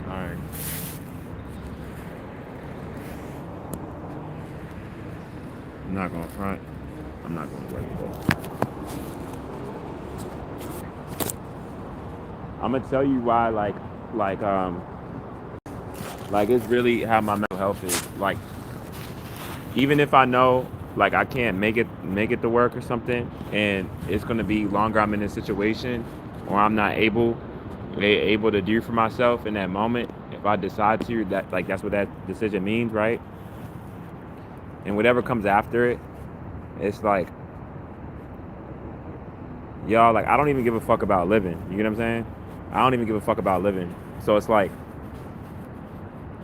All right. I'm not going front. I'm not going to work today. I'm gonna tell you why. Like, like it's really how my mental health is. Like, even if I know, like, I can't make it to work or something, and it's gonna be longer I'm in this situation, or I'm not able to do for myself in that moment. If I decide to, that like that's what that decision means, right? And whatever comes after it, it's like, y'all, like I don't even give a fuck about living. You get what I'm saying? I don't even give a fuck about living. So it's like,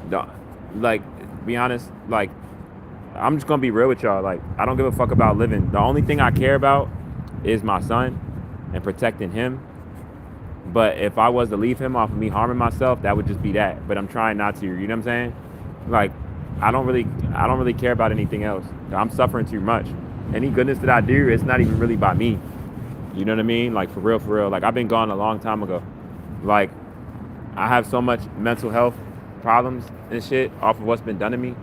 the, like, be honest, like I'm just gonna be real with y'all. Like I don't give a fuck about living. The only thing I care about is my son and protecting him. But if I was to leave him off of me harming myself, that would just be that. But I'm trying not to. You know what I'm saying? Like I don't really care about anything else. I'm suffering too much. Any goodness that I do, it's not even really by me. You know what I mean? Like for real, for real. Like I've been gone a long time ago. Like I have so much mental health problems and shit off of what's been done to me.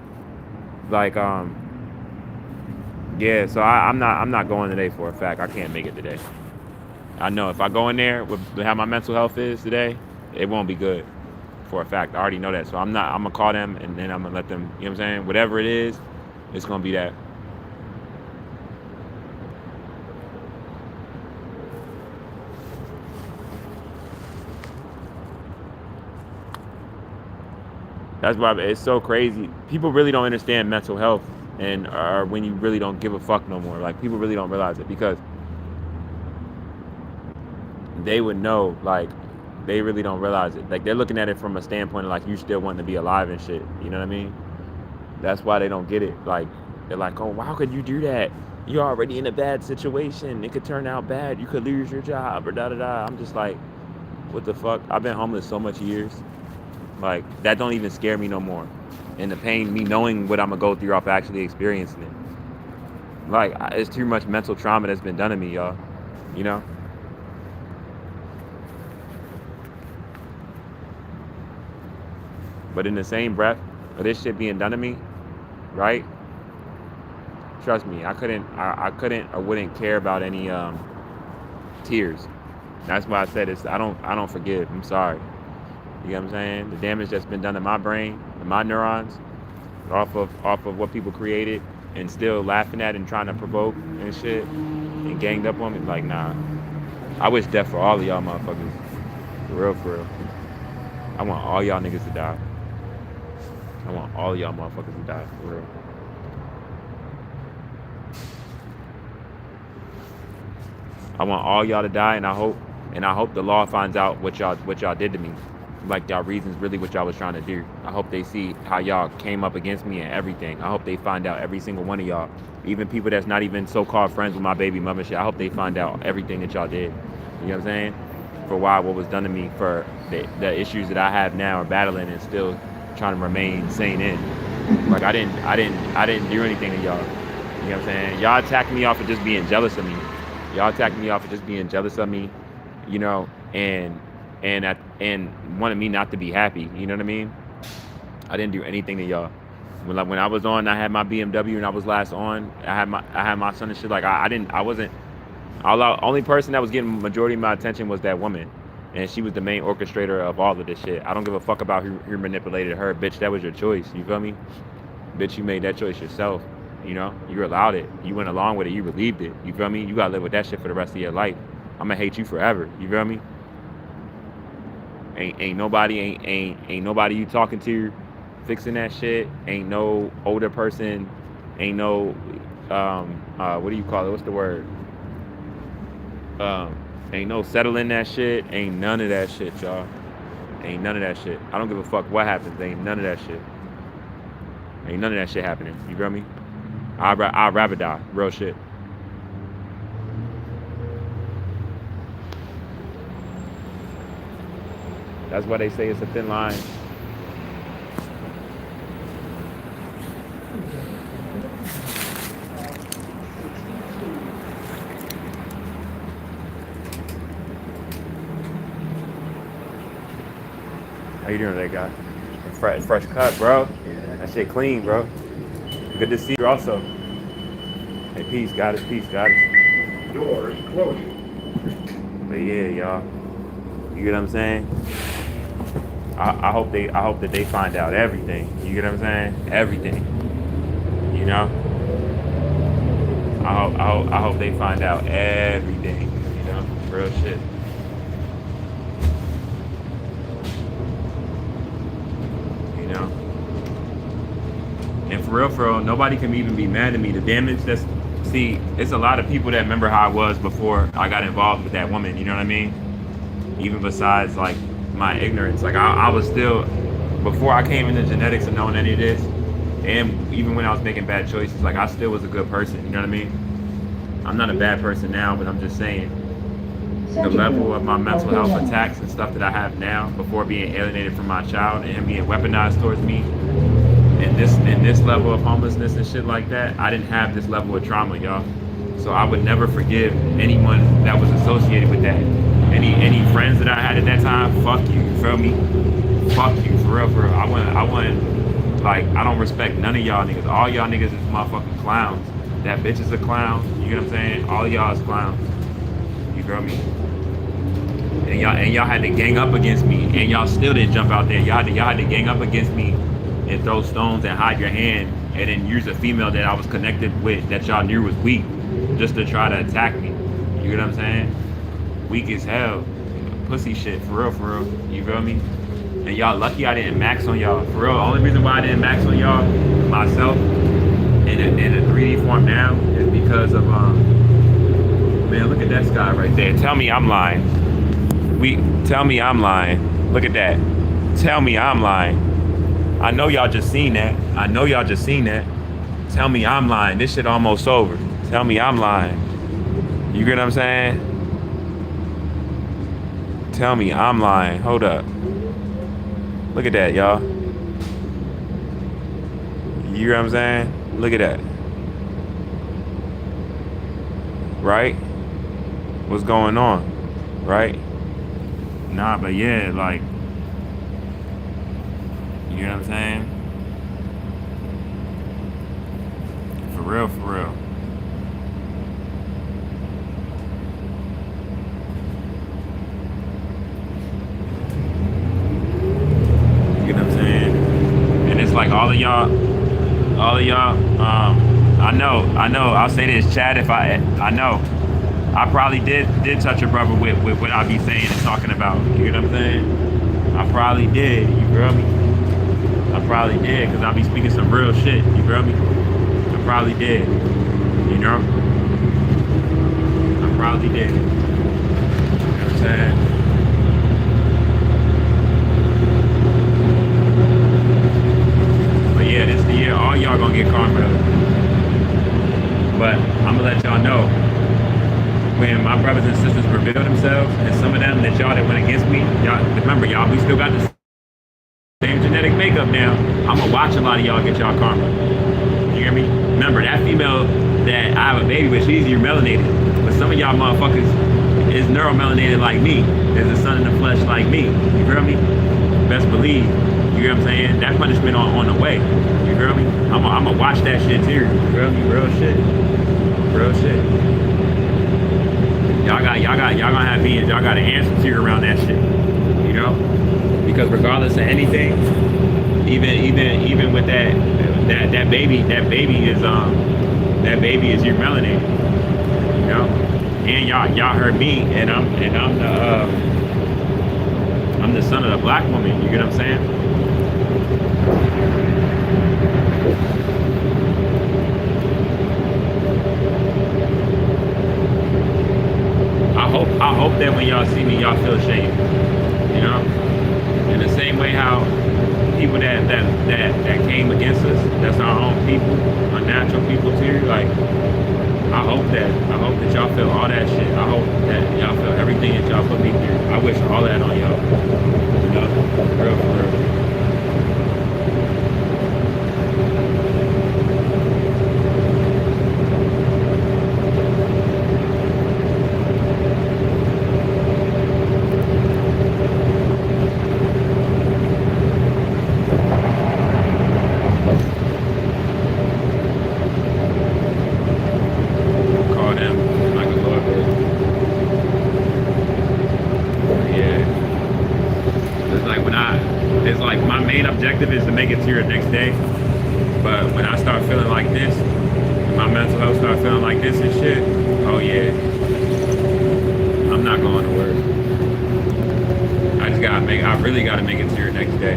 Like yeah. So I'm not going today for a fact. I can't make it today. I know if I go in there with how my mental health is today, it won't be good for a fact. I already know that. So I'm not. I'm gonna call them and then I'm gonna let them. You know what I'm saying? Whatever it is, it's gonna be that. That's why it's so crazy. People really don't understand mental health, and or when you really don't give a fuck no more. Like people really don't realize it because they would know. Like they really don't realize it. Like they're looking at it from a standpoint of like you still wanting to be alive and shit. You know what I mean? That's why they don't get it. Like they're like, oh, how could you do that? You're already in a bad situation. It could turn out bad. You could lose your job or da da da. I'm just like, what the fuck? I've been homeless so much years. Like that don't even scare me no more. And the pain, me knowing what I'm gonna go through off actually experiencing it. Like it's too much mental trauma that's been done to me, y'all. You know. But in the same breath of this shit being done to me, right? Trust me, I couldn't or wouldn't care about any tears. That's why I said it's I don't forgive. I'm sorry. You know what I'm saying? The damage that's been done to my brain and my neurons off of what people created and still laughing at and trying to provoke and shit and ganged up on me. Like nah. I wish death for all of y'all motherfuckers. For real, for real. I want all y'all niggas to die. I want all y'all motherfuckers to die. For real. I want all y'all to die, and I hope the law finds out what y'all did to me, like y'all reasons really what y'all was trying to do. I hope they see how y'all came up against me and everything. I hope they find out every single one of y'all, even people that's not even so-called friends with my baby mother shit. I hope they find out everything that y'all did. You know what I'm saying? For why what was done to me, for the issues that I have now are battling and still trying to remain sane in. Like I didn't do anything to y'all. You know what I'm saying? Y'all attacked me off of just being jealous of me. Y'all attacked me off of just being jealous of me, you know, and wanted me not to be happy. You know what I mean? I didn't do anything to y'all. When I was on, I had my BMW and I was last on. I had my son and shit. Like I wasn't. Only person that was getting majority of my attention was that woman, and she was the main orchestrator of all of this shit. I don't give a fuck about who manipulated her, bitch. That was your choice. You feel me? Bitch, you made that choice yourself. You know, you allowed it. You went along with it. You believed it. You feel me? You gotta live with that shit for the rest of your life. I'm gonna hate you forever. You feel me? Ain't nobody you talking to fixing that shit. Ain't no older person. Ain't no what do you call it? What's the word? Um, ain't no settling that shit. Ain't none of that shit, y'all. Ain't none of that shit. I don't give a fuck what happens. Ain't none of that shit. Ain't none of that shit happening. You feel me? I'd rather die. Real shit. That's why they say it's a thin line. How you doing today, guy? Fresh cut, bro. That shit clean, bro. Good to see you also. Hey, peace, goddess, peace, goddess. Doors closing. But yeah, y'all. You get what I'm saying? I hope that they find out everything. You get what I'm saying? Everything. You know? I hope they find out everything. You know? Real shit. You know? And for real, nobody can even be mad at me. The damage that's see, it's a lot of people that remember how I was before I got involved with that woman. You know what I mean? Even besides like my ignorance, like I was still before I came into genetics and knowing any of this, and even when I was making bad choices, like I still was a good person. You know what I mean? I'm not a bad person now, but I'm just saying the level of my mental health attacks and stuff that I have now before being alienated from my child and him being weaponized towards me and this level of homelessness and shit like that, I didn't have this level of trauma, y'all. So I would never forgive anyone that was associated with that. Any friends that I had at that time, fuck you, you feel me? Fuck you, for real, for real. I want, like, I don't respect none of y'all niggas. All y'all niggas is motherfucking clowns. That bitch is a clown, you get what I'm saying? All y'all is clowns, you feel me? And y'all had to gang up against me, and y'all still didn't jump out there. Y'all had to gang up against me and throw stones and hide your hand, and then use a female that I was connected with that y'all knew was weak, just to try to attack me. You get what I'm saying? Weak as hell, pussy shit, for real. You feel me? And y'all lucky I didn't max on y'all, for real. The only reason why I didn't max on y'all myself in a 3D form now is because of man, look at that sky right there. Tell me I'm lying. Tell me I'm lying. Look at that. Tell me I'm lying. I know y'all just seen that. Tell me I'm lying. This shit almost over. Tell me I'm lying. You get what I'm saying? Tell me I'm lying. Hold up. Look at that, y'all. You know what I'm saying? Look at that. Right? What's going on? Right? Nah, but yeah, like, you know what I'm saying? For real. You know what I'm saying? And it's like all of y'all, I know, I'll say this, Chad, I know, I probably did touch a brother with what I be saying and talking about. You know what I'm saying? I probably did, you feel me? I probably did, because I be speaking some real shit, you feel me? I probably did, you know? I probably did. You know what I'm saying? But yeah, this the year all y'all gonna get karma. But I'm gonna let y'all know, when my brothers and sisters reveal themselves, and some of them that y'all that went against me, y'all remember, y'all, we still got the same genetic makeup now. I'm gonna watch a lot of y'all get y'all karma. You hear me? Remember, that female that I have a baby with, she's easier melanated. But some of y'all motherfuckers is neuromelanated like me. Is the sun in the flesh like me. You feel me? Best believe. You hear what I'm saying? That punishment on the way. You feel me? I'm gonna watch that shit too. You feel me? Real shit. Y'all gonna have me, y'all got an answer to around that shit. You know? Because regardless of anything, even with that baby is your melanin. You know? And y'all heard me, and I'm the son of the black woman. You get what I'm saying? I hope that when y'all see me, y'all feel ashamed. You know? In the same way how people that came against us, that's our own people, unnatural people too. Like, I hope that y'all feel all that shit. I hope that y'all feel everything that y'all put me through. I wish all that on y'all. You know? For real. main objective is to make it to your next day. But when I start feeling like this, my mental health start feeling like this and shit, oh yeah, I'm not going to work. I really gotta make it to your next day.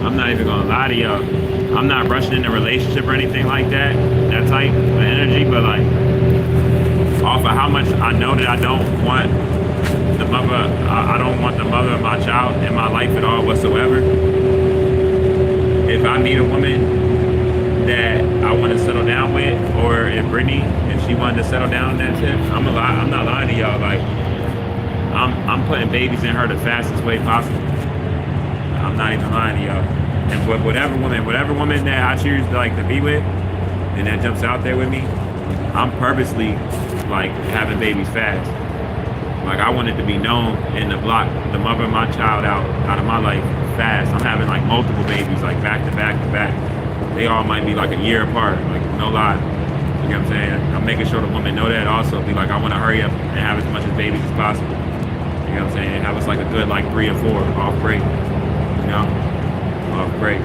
I'm not even gonna lie to y'all. I'm not rushing in a relationship or anything like that type of energy, but like, off of how much I know that I don't want I don't want the mother of my child in my life at all whatsoever. If I meet a woman that I want to settle down with, or if Brittany, if she wanted to settle down in that tip, I'm not lying to y'all. Like, I'm putting babies in her the fastest way possible. I'm not even lying to y'all. And whatever woman that I choose to be with, and that jumps out there with me, I'm purposely like having babies fast. Like, I want it to be known in the block, the mother of my child out of my life fast. I'm having like multiple babies, like back to back to back. They all might be like a year apart, like no lie. You know what I'm saying? I'm making sure the woman know that also. Be like, I want to hurry up and have as much as babies as possible. You know what I'm saying? Have us like a good like 3 or 4 off break. You know? Off break.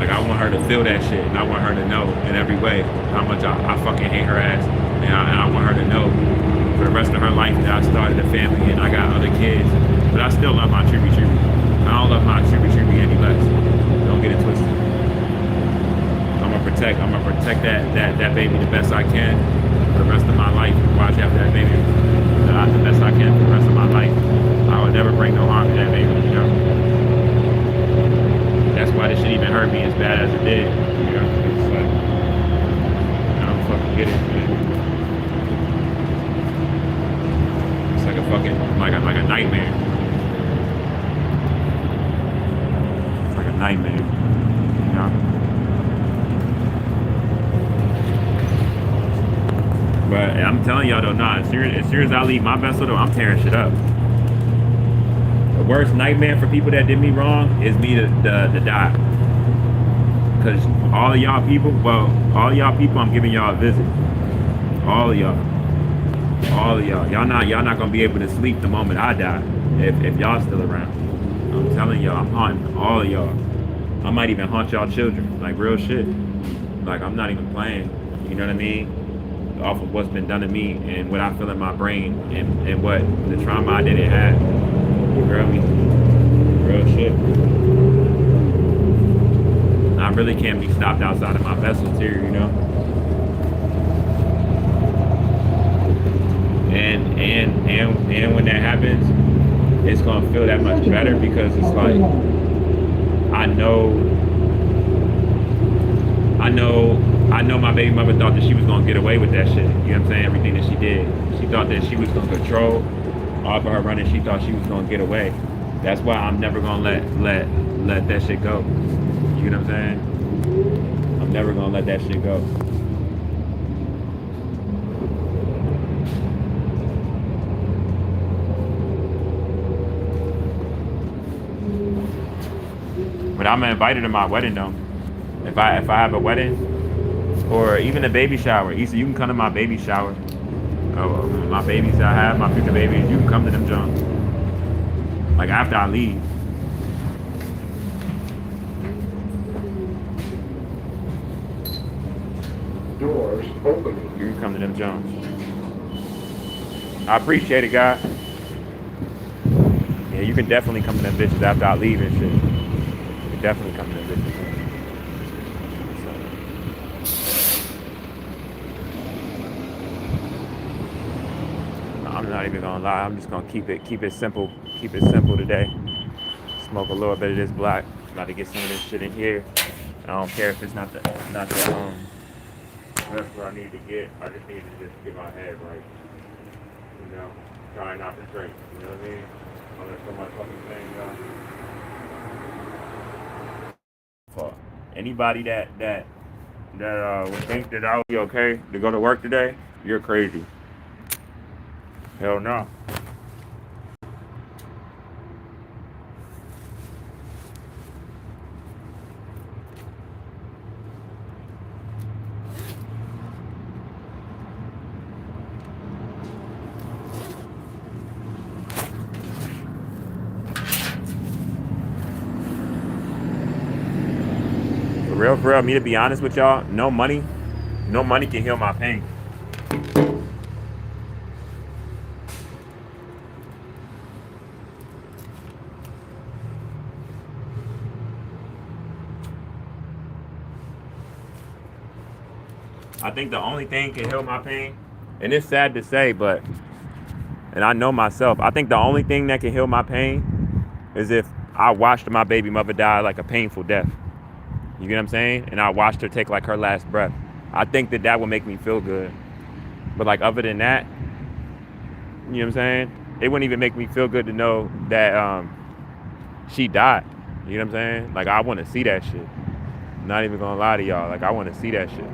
Like, I want her to feel that shit, and I want her to know in every way how much I fucking hate her ass, and I want her to know for the rest of her life that I started a family and I got other kids, but I still love my Chibi. I don't love my Chibi any less. Don't get it twisted. I'm gonna protect that baby the best I can for the rest of my life. Watch after that baby the best I can for the rest of my life. I would never bring no harm to that baby, you know. That's why this shit even hurt me as bad as it did. You know, it's like, I don't fucking get it, man. It's like a fucking, like a nightmare. It's like a nightmare, you know? But I'm telling y'all though, nah, as soon as I leave my vessel though, I'm tearing shit up. The worst nightmare for people that did me wrong is me to die. Cause all of y'all people, I'm giving y'all a visit. All of y'all, y'all not gonna be able to sleep the moment I die if y'all still around. I'm telling y'all, I'm haunting all of y'all. I might even haunt y'all children, like real shit. Like, I'm not even playing. You know what I mean? Off of what's been done to me and what I feel in my brain and what the trauma I didn't have. You feel me? Real shit. I really can't be stopped outside of my vessels here, you know. And when that happens, it's gonna feel that much better because it's like I know my baby mother thought that she was gonna get away with that shit. You know what I'm saying? Everything that she did. She thought that she was gonna control all of her running. She thought she was gonna get away. That's why I'm never gonna let that shit go. You know what I'm saying? I'm never gonna let that shit go. But I'm invited to my wedding though. If I have a wedding or even a baby shower, Issa, you can come to my baby shower. Oh, my babies I have, my future babies, you can come to them Jones. Like after I leave. Doors opening. You can come to them Jones. I appreciate it, guy. Yeah, you can definitely come to them bitches after I leave and shit. You can definitely come to them bitches. I'm not even gonna lie. I'm just gonna keep it simple. Keep it simple today. Smoke a little bit of this black. About to get some of this shit in here. I don't care if it's not the that's what I need to get. I just need to just get my head right. You know, try not to drink. You know what I mean? I'm gonna put my fucking thing down. Fuck. Anybody that would think that I would be okay to go to work today, you're crazy. Hell no. For real, me to be honest with y'all, no money can heal my pain. I think the only thing can heal my pain, and it's sad to say, but, and I know myself, I think the only thing that can heal my pain is if I watched my baby mother die like a painful death. You get what I'm saying? And I watched her take like her last breath. I think that would make me feel good. But like other than that, you know what I'm saying? It wouldn't even make me feel good to know that she died. You know what I'm saying? Like I want to see that shit. I'm not even gonna lie to y'all. Like I want to see that shit.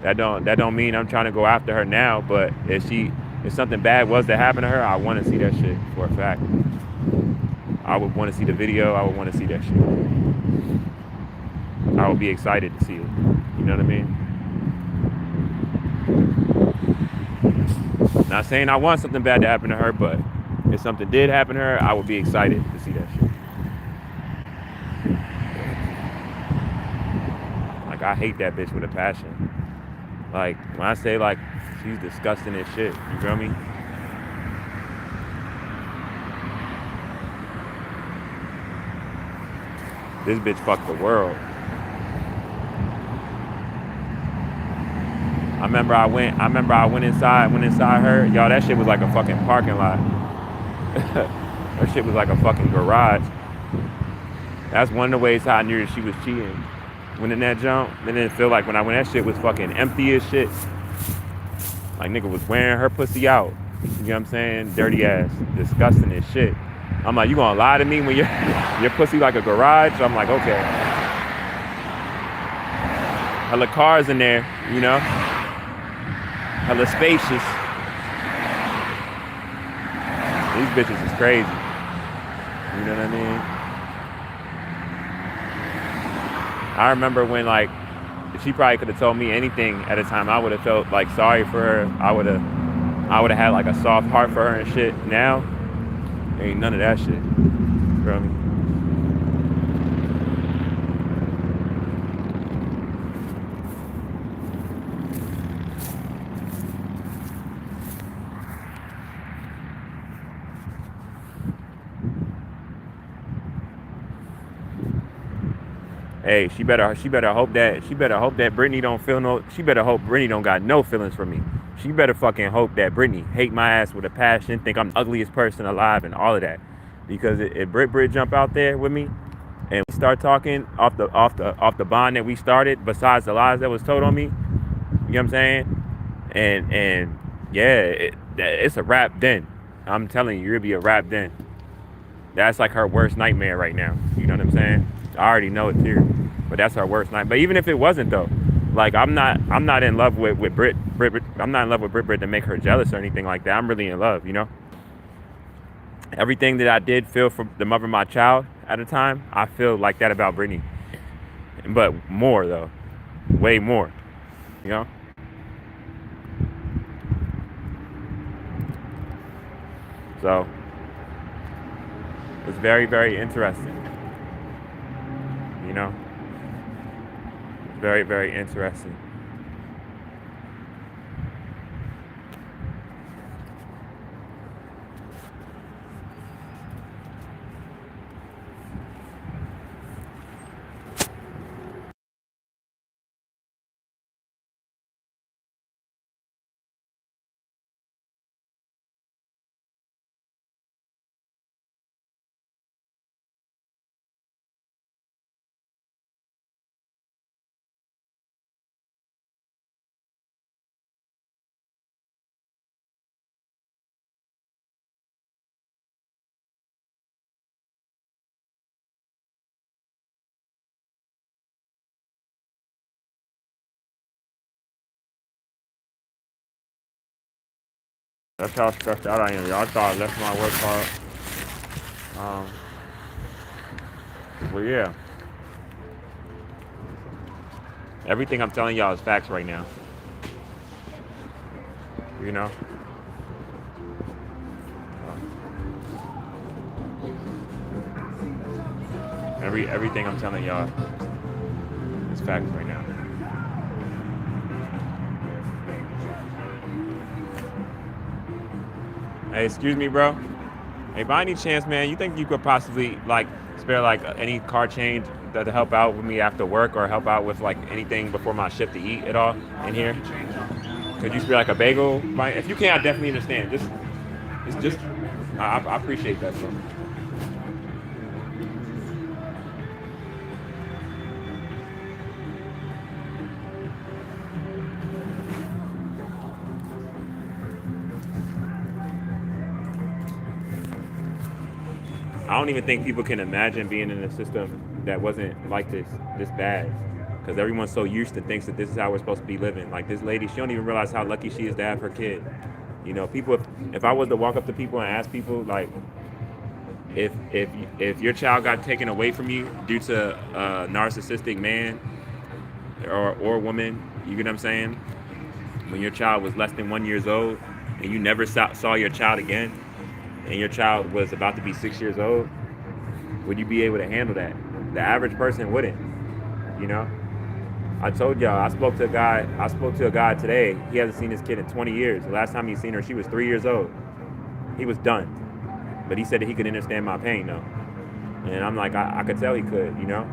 That don't mean I'm trying to go after her now, but if something bad was to happen to her, I want to see that shit for a fact. I would want to see the video. I would want to see that shit. I would be excited to see it. You know what I mean? Not saying I want something bad to happen to her, but if something did happen to her, I would be excited to see that shit. Like I hate that bitch with a passion. Like when I say like she's disgusting as shit, you feel me? This bitch fucked the world. I remember I went inside her. Y'all, that shit was like a fucking parking lot. That shit was like a fucking garage. That's one of the ways how I knew that she was cheating. When in that jump, then it feel like when that shit was fucking empty as shit. Like nigga was wearing her pussy out. You know what I'm saying? Dirty ass. Disgusting as shit. I'm like, you gonna lie to me when your pussy like a garage? I'm like, okay. Hella cars in there, you know? Hella spacious. These bitches is crazy. You know what I mean? I remember when like she probably could have told me anything at a time. I would have felt like sorry for her. I would have had like a soft heart for her and shit. Now, ain't none of that shit. You feel me? Hey, she better hope that Brittany don't feel no. She better hope Brittany don't got no feelings for me. She better fucking hope that Brittany hate my ass with a passion, think I'm the ugliest person alive, and all of that. Because if Brit jump out there with me, and we start talking off the bond that we started, besides the lies that was told on me, you know what I'm saying? And yeah, it's a wrap then. I'm telling you, it'll be a wrap then. That's like her worst nightmare right now. You know what I'm saying? I already know it too. But that's her worst nightmare. But even if it wasn't though, like I'm not in love with Brit. I'm not in love with Brit to make her jealous or anything like that. I'm really in love, you know? Everything that I did feel for the mother of my child at a time, I feel like that about Brittany. But more though. Way more. You know? So it's very, very interesting. You know? Very, very interesting. That's how stressed out I am, y'all. I thought I left my work hard. Well, yeah. Everything I'm telling y'all is facts right now. You know? Everything I'm telling y'all is facts right now. Hey, excuse me, bro. Hey, by any chance, man, you think you could possibly like spare like any car change to help out with me after work or help out with like anything before my shift to eat at all in here? Could you spare like a bagel? If you can, I definitely understand. It's just, I appreciate that, bro. I don't even think people can imagine being in a system that wasn't like this bad. Because everyone's so used to thinks that this is how we're supposed to be living. Like this lady, she don't even realize how lucky she is to have her kid. You know, people. If I was to walk up to people and ask people like, if your child got taken away from you due to a narcissistic man or woman, you get what I'm saying? When your child was less than 1 year old and you never saw your child again, and your child was about to be 6 years old, would you be able to handle that? The average person wouldn't. You know. I told y'all, I spoke to a guy today. He hasn't seen his kid in 20 years. The last time he seen her, she was 3 years old. He was done. But he said that he could understand my pain, though. And I'm like, I could tell he could, you know?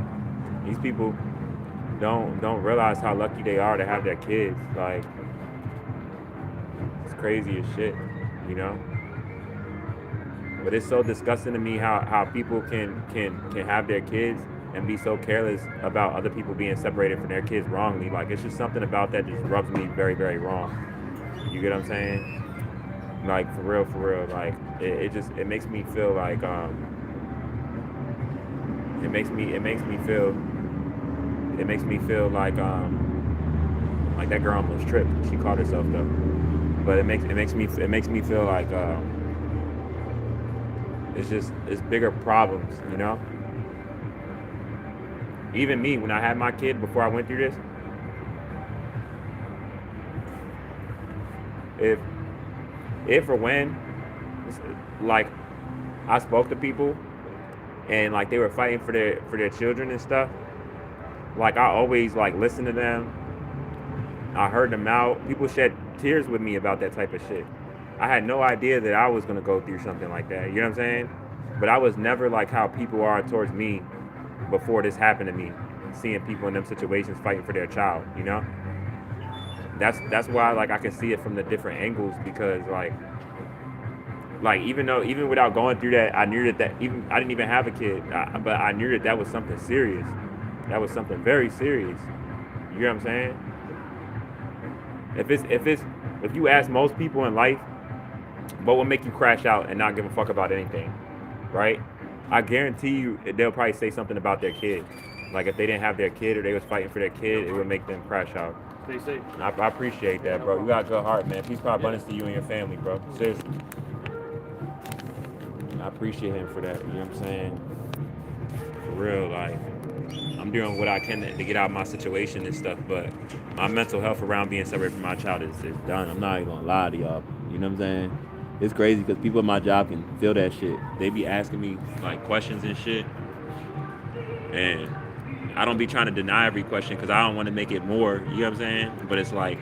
These people don't realize how lucky they are to have their kids. Like, it's crazy as shit, you know? But it's so disgusting to me how people can have their kids and be so careless about other people being separated from their kids wrongly. Like, it's just something about that just rubs me very, very wrong. You get what I'm saying? Like, for real. Like, it makes me feel like, it makes me feel like that girl almost tripped. She caught herself though. But it makes me feel like, it's bigger problems, you know? Even me, when I had my kid, before I went through this, if or when, like, I spoke to people and like they were fighting for their children and stuff, like I always like listened to them. I heard them out. People shed tears with me about that type of shit. I had no idea that I was gonna go through something like that. You know what I'm saying? But I was never like how people are towards me before this happened to me. Seeing people in them situations fighting for their child, you know? That's why like I can see it from the different angles, because like even without going through that, I knew that even I didn't even have a kid, but I knew that was something serious. That was something very serious. You know what I'm saying? If you ask most people in life, what would make you crash out and not give a fuck about anything, right? I guarantee you they'll probably say something about their kid. Like if they didn't have their kid or they was fighting for their kid, it would make them crash out. Stay safe. I appreciate that, bro. You got a good heart, man. Peace, power, abundance to you and your family, bro. Seriously. I appreciate him for that. You know what I'm saying? For real, like, I'm doing what I can to get out of my situation and stuff, but my mental health around being separated from my child is done. I'm not even gonna lie to y'all. You know what I'm saying? It's crazy because people at my job can feel that shit. They be asking me like questions and shit, and I don't be trying to deny every question because I don't want to make it more. You know what I'm saying? But it's like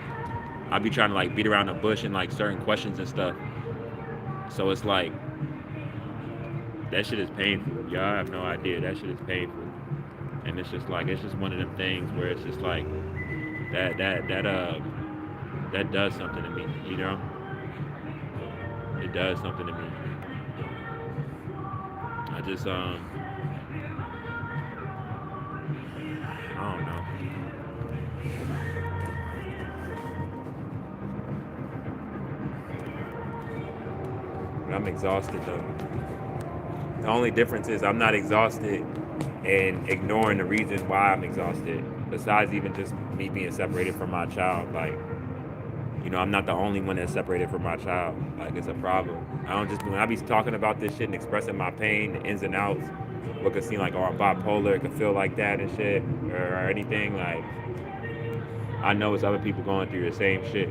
I be trying to like beat around the bush and like certain questions and stuff. So it's like that shit is painful. Y'all have no idea. That shit is painful, and it's just one of them things where it's just like that does something to me. You know? It does something to me. I just I don't know. But I'm exhausted though. The only difference is I'm not exhausted and ignoring the reason why I'm exhausted. Besides even just me being separated from my child, like You know, I'm not the only one that's separated from my child. Like, it's a problem. I don't just, when I be talking about this shit and expressing my pain, the ins and outs, what could seem like, oh, I'm bipolar, it could feel like that and shit, or anything, like, I know it's other people going through the same shit.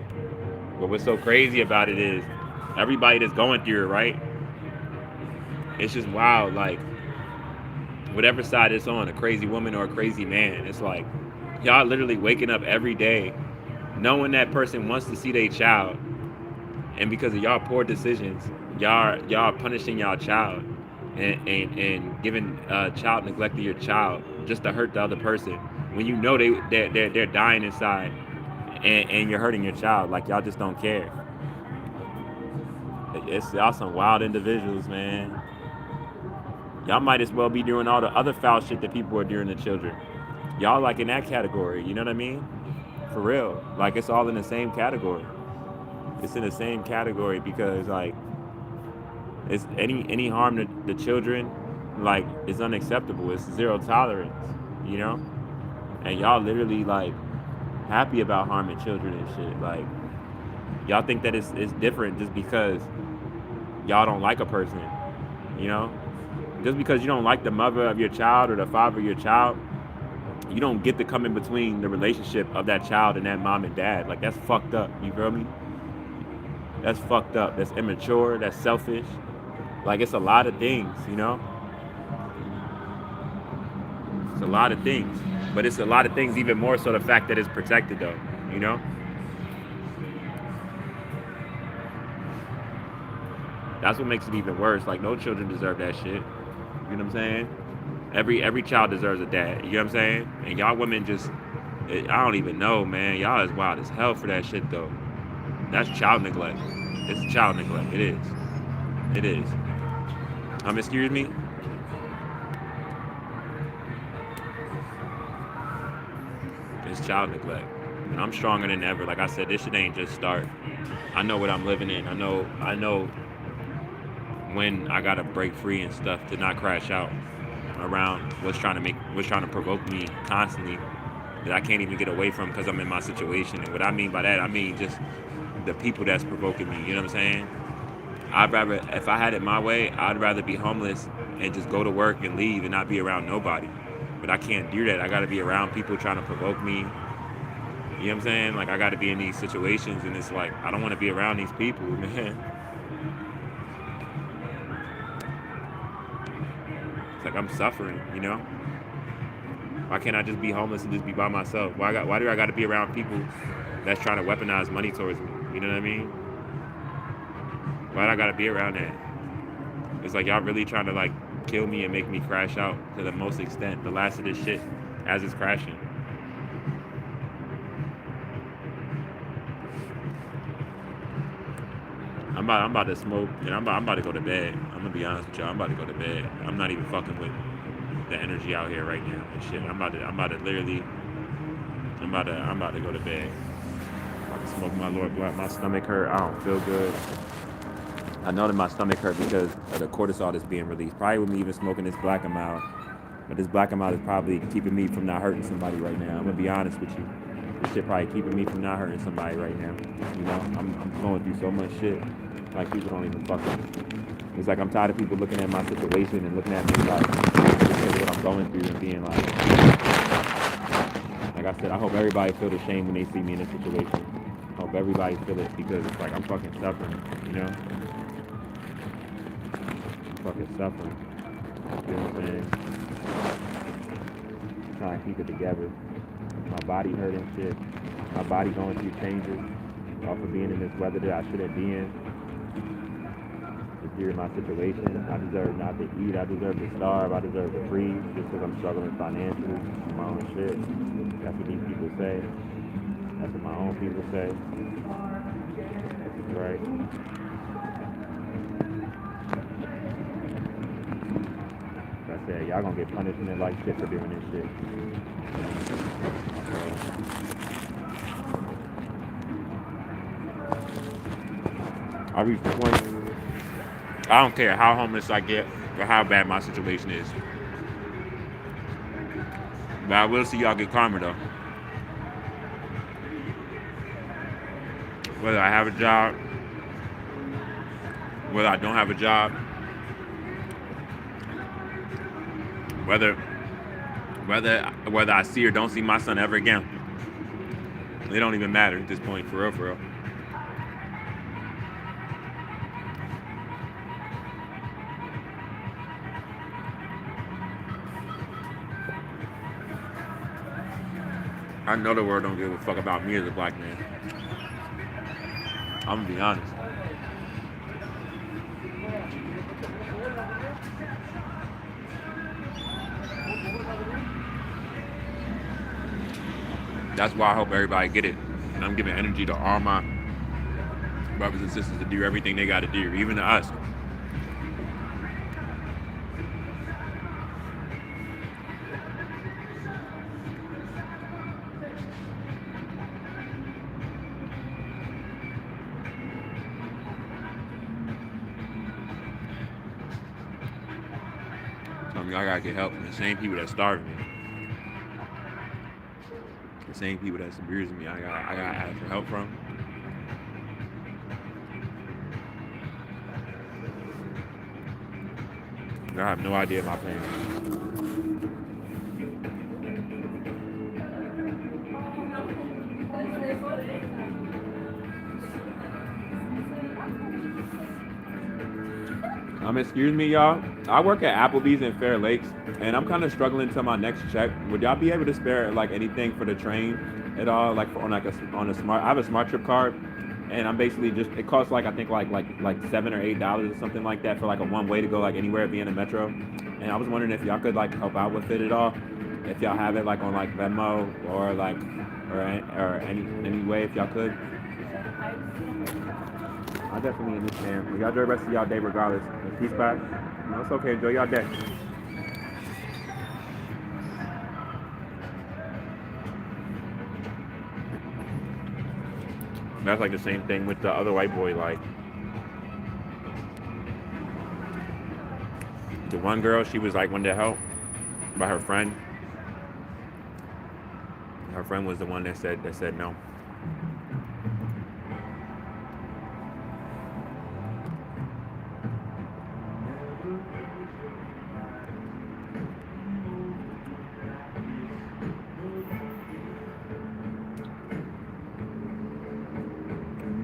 But what's so crazy about it is, everybody that's going through it, right? It's just wild. Like, whatever side it's on, a crazy woman or a crazy man, it's like, y'all literally waking up every day knowing that person wants to see their child, and because of y'all poor decisions, y'all punishing y'all child, and giving child neglect to your child just to hurt the other person when you know they're dying inside, and you're hurting your child. Like, y'all just don't care. It's y'all some wild individuals, man. Y'all might as well be doing all the other foul shit that people are doing to children. Y'all like in that category, you know what I mean? For real. Like, it's all in the same category. It's in the same category because, like, it's any harm to the children, like, it's unacceptable. It's zero tolerance, you know? And y'all literally, like, happy about harming children and shit. Like, y'all think that it's different just because y'all don't like a person, you know? Just because you don't like the mother of your child or the father of your child, you don't get to come in between the relationship of that child and that mom and dad. Like, that's fucked up. You feel me? That's fucked up. That's immature. That's selfish. Like, it's a lot of things, you know? It's a lot of things. But it's a lot of things even more so the fact that it's protected, though, you know? That's what makes it even worse. Like, no children deserve that shit. You know what I'm saying? Every child deserves a dad. You know what I'm saying? And y'all women just, I don't even know, man. Y'all is wild as hell for that shit, though. That's child neglect. It's child neglect. It is. It is. Excuse me? It's child neglect. And I'm stronger than ever. Like I said, this shit ain't just start. I know what I'm living in. I know when I gotta break free and stuff to not crash out around what's trying to provoke me constantly that I can't even get away from because I'm in my situation. And what I mean by that, I mean just the people that's provoking me. You know what I'm saying? I'd rather, if I had it my way, I'd rather be homeless and just go to work and leave and not be around nobody. But I can't do that. I gotta be around people trying to provoke me. You know what I'm saying? Like, I gotta be in these situations, and it's like, I don't want to be around these people, man. It's like I'm suffering, you know? Why can't I just be homeless and just be by myself? Why do I got to be around people that's trying to weaponize money towards me? You know what I mean? Why do I got to be around that? It's like y'all really trying to, like, kill me and make me crash out to the most extent, the last of this shit as it's crashing. I'm about to smoke, and I'm about to go to bed. I'm gonna be honest with y'all. I'm about to go to bed. I'm not even fucking with the energy out here right now and shit. I'm about to literally. I'm about to go to bed. I'm about to smoke my Lord Black. My stomach hurt. I don't feel good. I know that my stomach hurt because of the cortisol that's being released. Probably with me even smoking this black amount. But this black amount is probably keeping me from not hurting somebody right now. I'm gonna be honest with you. This shit probably keeping me from not hurting somebody right now. You know, I'm going through so much shit. Like, people don't even fuck with me. It's like I'm tired of people looking at my situation and looking at me like what I'm going through and being like I said, I hope everybody feel the shame when they see me in this situation. I hope everybody feel it because it's like I'm fucking suffering, you know? I'm fucking suffering. You know what I'm saying? I'm trying to keep it together. My body hurting shit. My body going through changes off of being in this weather that I shouldn't be in. During my situation, I deserve not to eat. I deserve to starve. I deserve to freeze just because I'm struggling financially. My own shit. That's what these people say. That's what my own people say. Right? Like I said, y'all gonna get punishment like shit for doing this shit. I reached the point. I don't care how homeless I get or how bad my situation is. But I will see y'all get karma, though. whether I have a job, whether I don't have a job, whether whether I see or don't see my son ever again. It don't even matter at this point, for real, for real. I know the world don't give a fuck about me as a black man. I'm gonna be honest. That's why I hope everybody get it. And I'm giving energy to all my brothers and sisters to do everything they gotta do, even to us. I gotta get help from the same people that starved me. The same people that's abusing me, I gotta ask for help from. I have no idea my pain. Excuse me, y'all. I work at Applebee's in Fair Lakes, and I'm kind of struggling to my next check. Would y'all be able to spare like anything for the train at all? Like for, on a smart. I have a smart trip card, and I'm basically just it costs like I think like $7 or $8 or something like that for like a one way to go like anywhere via the metro. And I was wondering if y'all could like help out with it at all. If y'all have it like on like Venmo or like or any way if y'all could. I definitely understand. Y'all enjoy the rest of y'all day regardless. Peace back. No, it's okay. Enjoy y'all day. That's like the same thing with the other white boy. Like the one girl, she was like wanted to help, but her friend was the one that said no.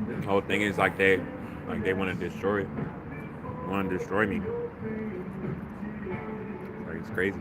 The whole thing is like they want to destroy it, want to destroy me. Like it's crazy.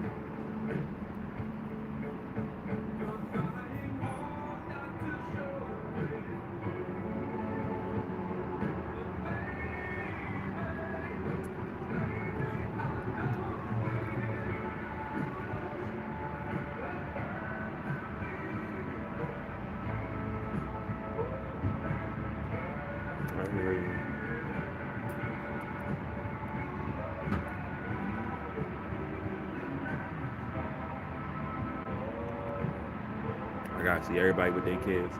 I gotta see everybody with their kids.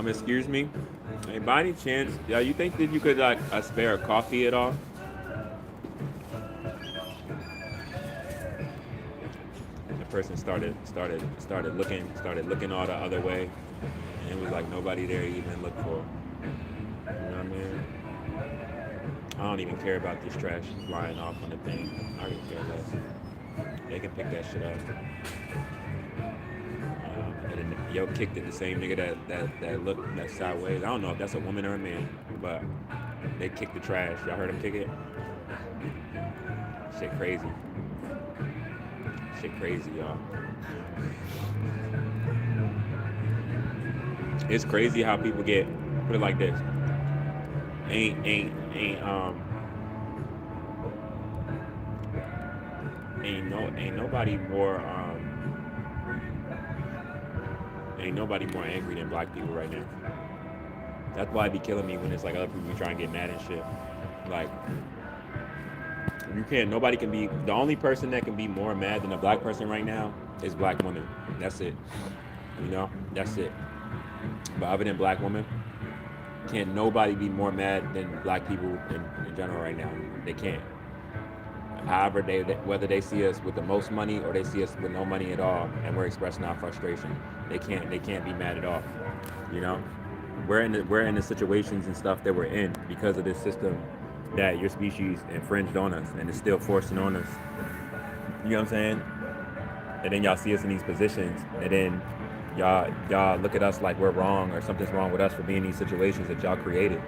Excuse me. Hey, by any chance, you think that you could like spare a coffee at all? person started looking all the other way, and it was like nobody there to even look for. You know what I mean? I don't even care about this trash flying off on the thing. I don't care less. They can pick that shit up. And then yo kicked it, the same nigga that looked that sideways. I don't know if that's a woman or a man, but they kicked the trash. Y'all heard him kick it? Shit crazy. Shit crazy, y'all. It's crazy how people get, put it like this. Ain't nobody more ain't nobody more angry than black people right now. That's why it be killing me when it's like other people be trying to get mad and shit. Like you can't. Nobody can be. The only person that can be more mad than a black person right now is black women. That's it. You know, that's it. But other than black women, can't nobody be more mad than black people in general right now. They can't. However, whether they see us with the most money or they see us with no money at all, and we're expressing our frustration, they can't be mad at all. You know, we're in the situations and stuff that we're in because of this system that your species infringed on us and is still forcing on us. You know what I'm saying? And then y'all see us in these positions, and then y'all look at us like we're wrong or something's wrong with us for being in these situations that y'all created.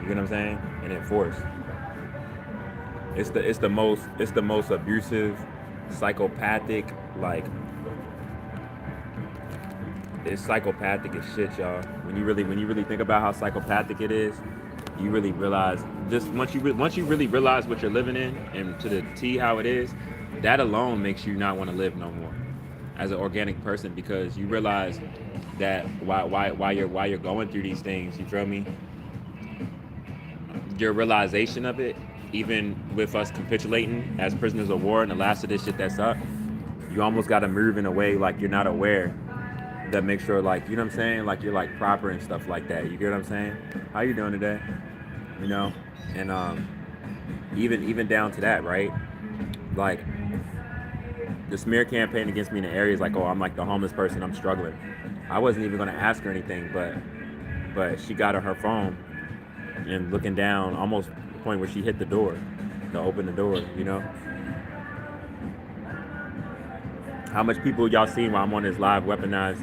You know what I'm saying? And enforced. It's the most abusive, psychopathic, like it's psychopathic as shit, y'all. When you really think about how psychopathic it is, you really realize just once you really realize what you're living in and to the T how it is, that alone makes you not want to live no more as an organic person, because you realize that why you're going through these things, you feel me? Your realization of it, even with us capitulating as prisoners of war and the last of this shit that's up, you almost got to move in a way like you're not aware, that makes sure, like, you know what I'm saying, like you're like proper and stuff like that. You get what I'm saying? How you doing today? You know? And even down to that, right? Like the smear campaign against me in the areas like, oh, I'm like the homeless person, I'm struggling. I wasn't even gonna ask her anything, but she got on her phone and looking down, almost to the point where she hit the door to open the door, you know? How much people y'all seen while I'm on this live weaponize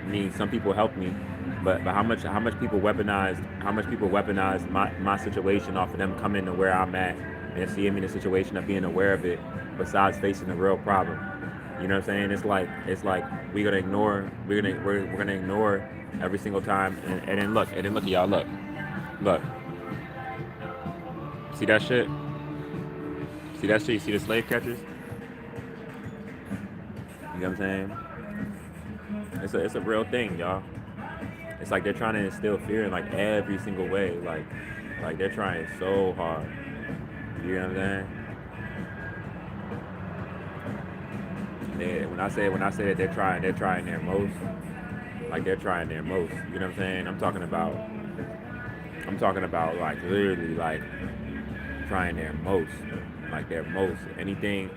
me? Some people helped me, but how much people weaponized my situation off of them coming to where I'm at and seeing me in a situation of being aware of it, besides facing the real problem. You know what I'm saying? It's like we're gonna ignore every single time, and then look at y'all, look. See that shit? You see the slave catchers? You know what I'm saying? It's a real thing, y'all. It's like they're trying to instill fear in like every single way. Like they're trying so hard. You know what I'm saying? When I say that they're trying their most. Like they're trying their most. You know what I'm saying? I'm talking about like literally like trying their most. Like their most. Anything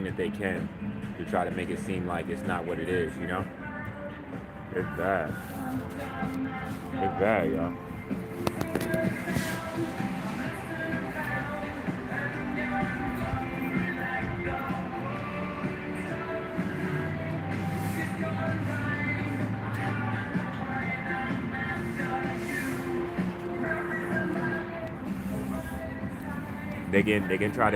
that they can to try to make it seem like it's not what it is, you know? It's bad. It's bad, y'all. They can try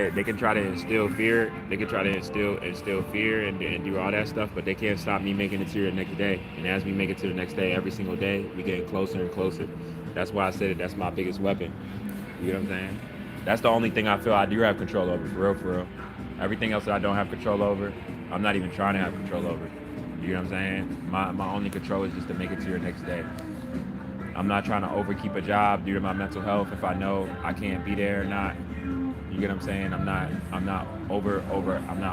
to instill fear. They can try to instill fear and do all that stuff, but they can't stop me making it to the next day. And as we make it to the next day, every single day, we getting closer and closer. That's why I said it. That's my biggest weapon. You know what I'm saying? That's the only thing I feel I do have control over, for real. Everything else that I don't have control over, I'm not even trying to have control over. You know what I'm saying? My only control is just to make it to your next day. I'm not trying to overkeep a job due to my mental health if I know I can't be there or not. You get what I'm saying? I'm not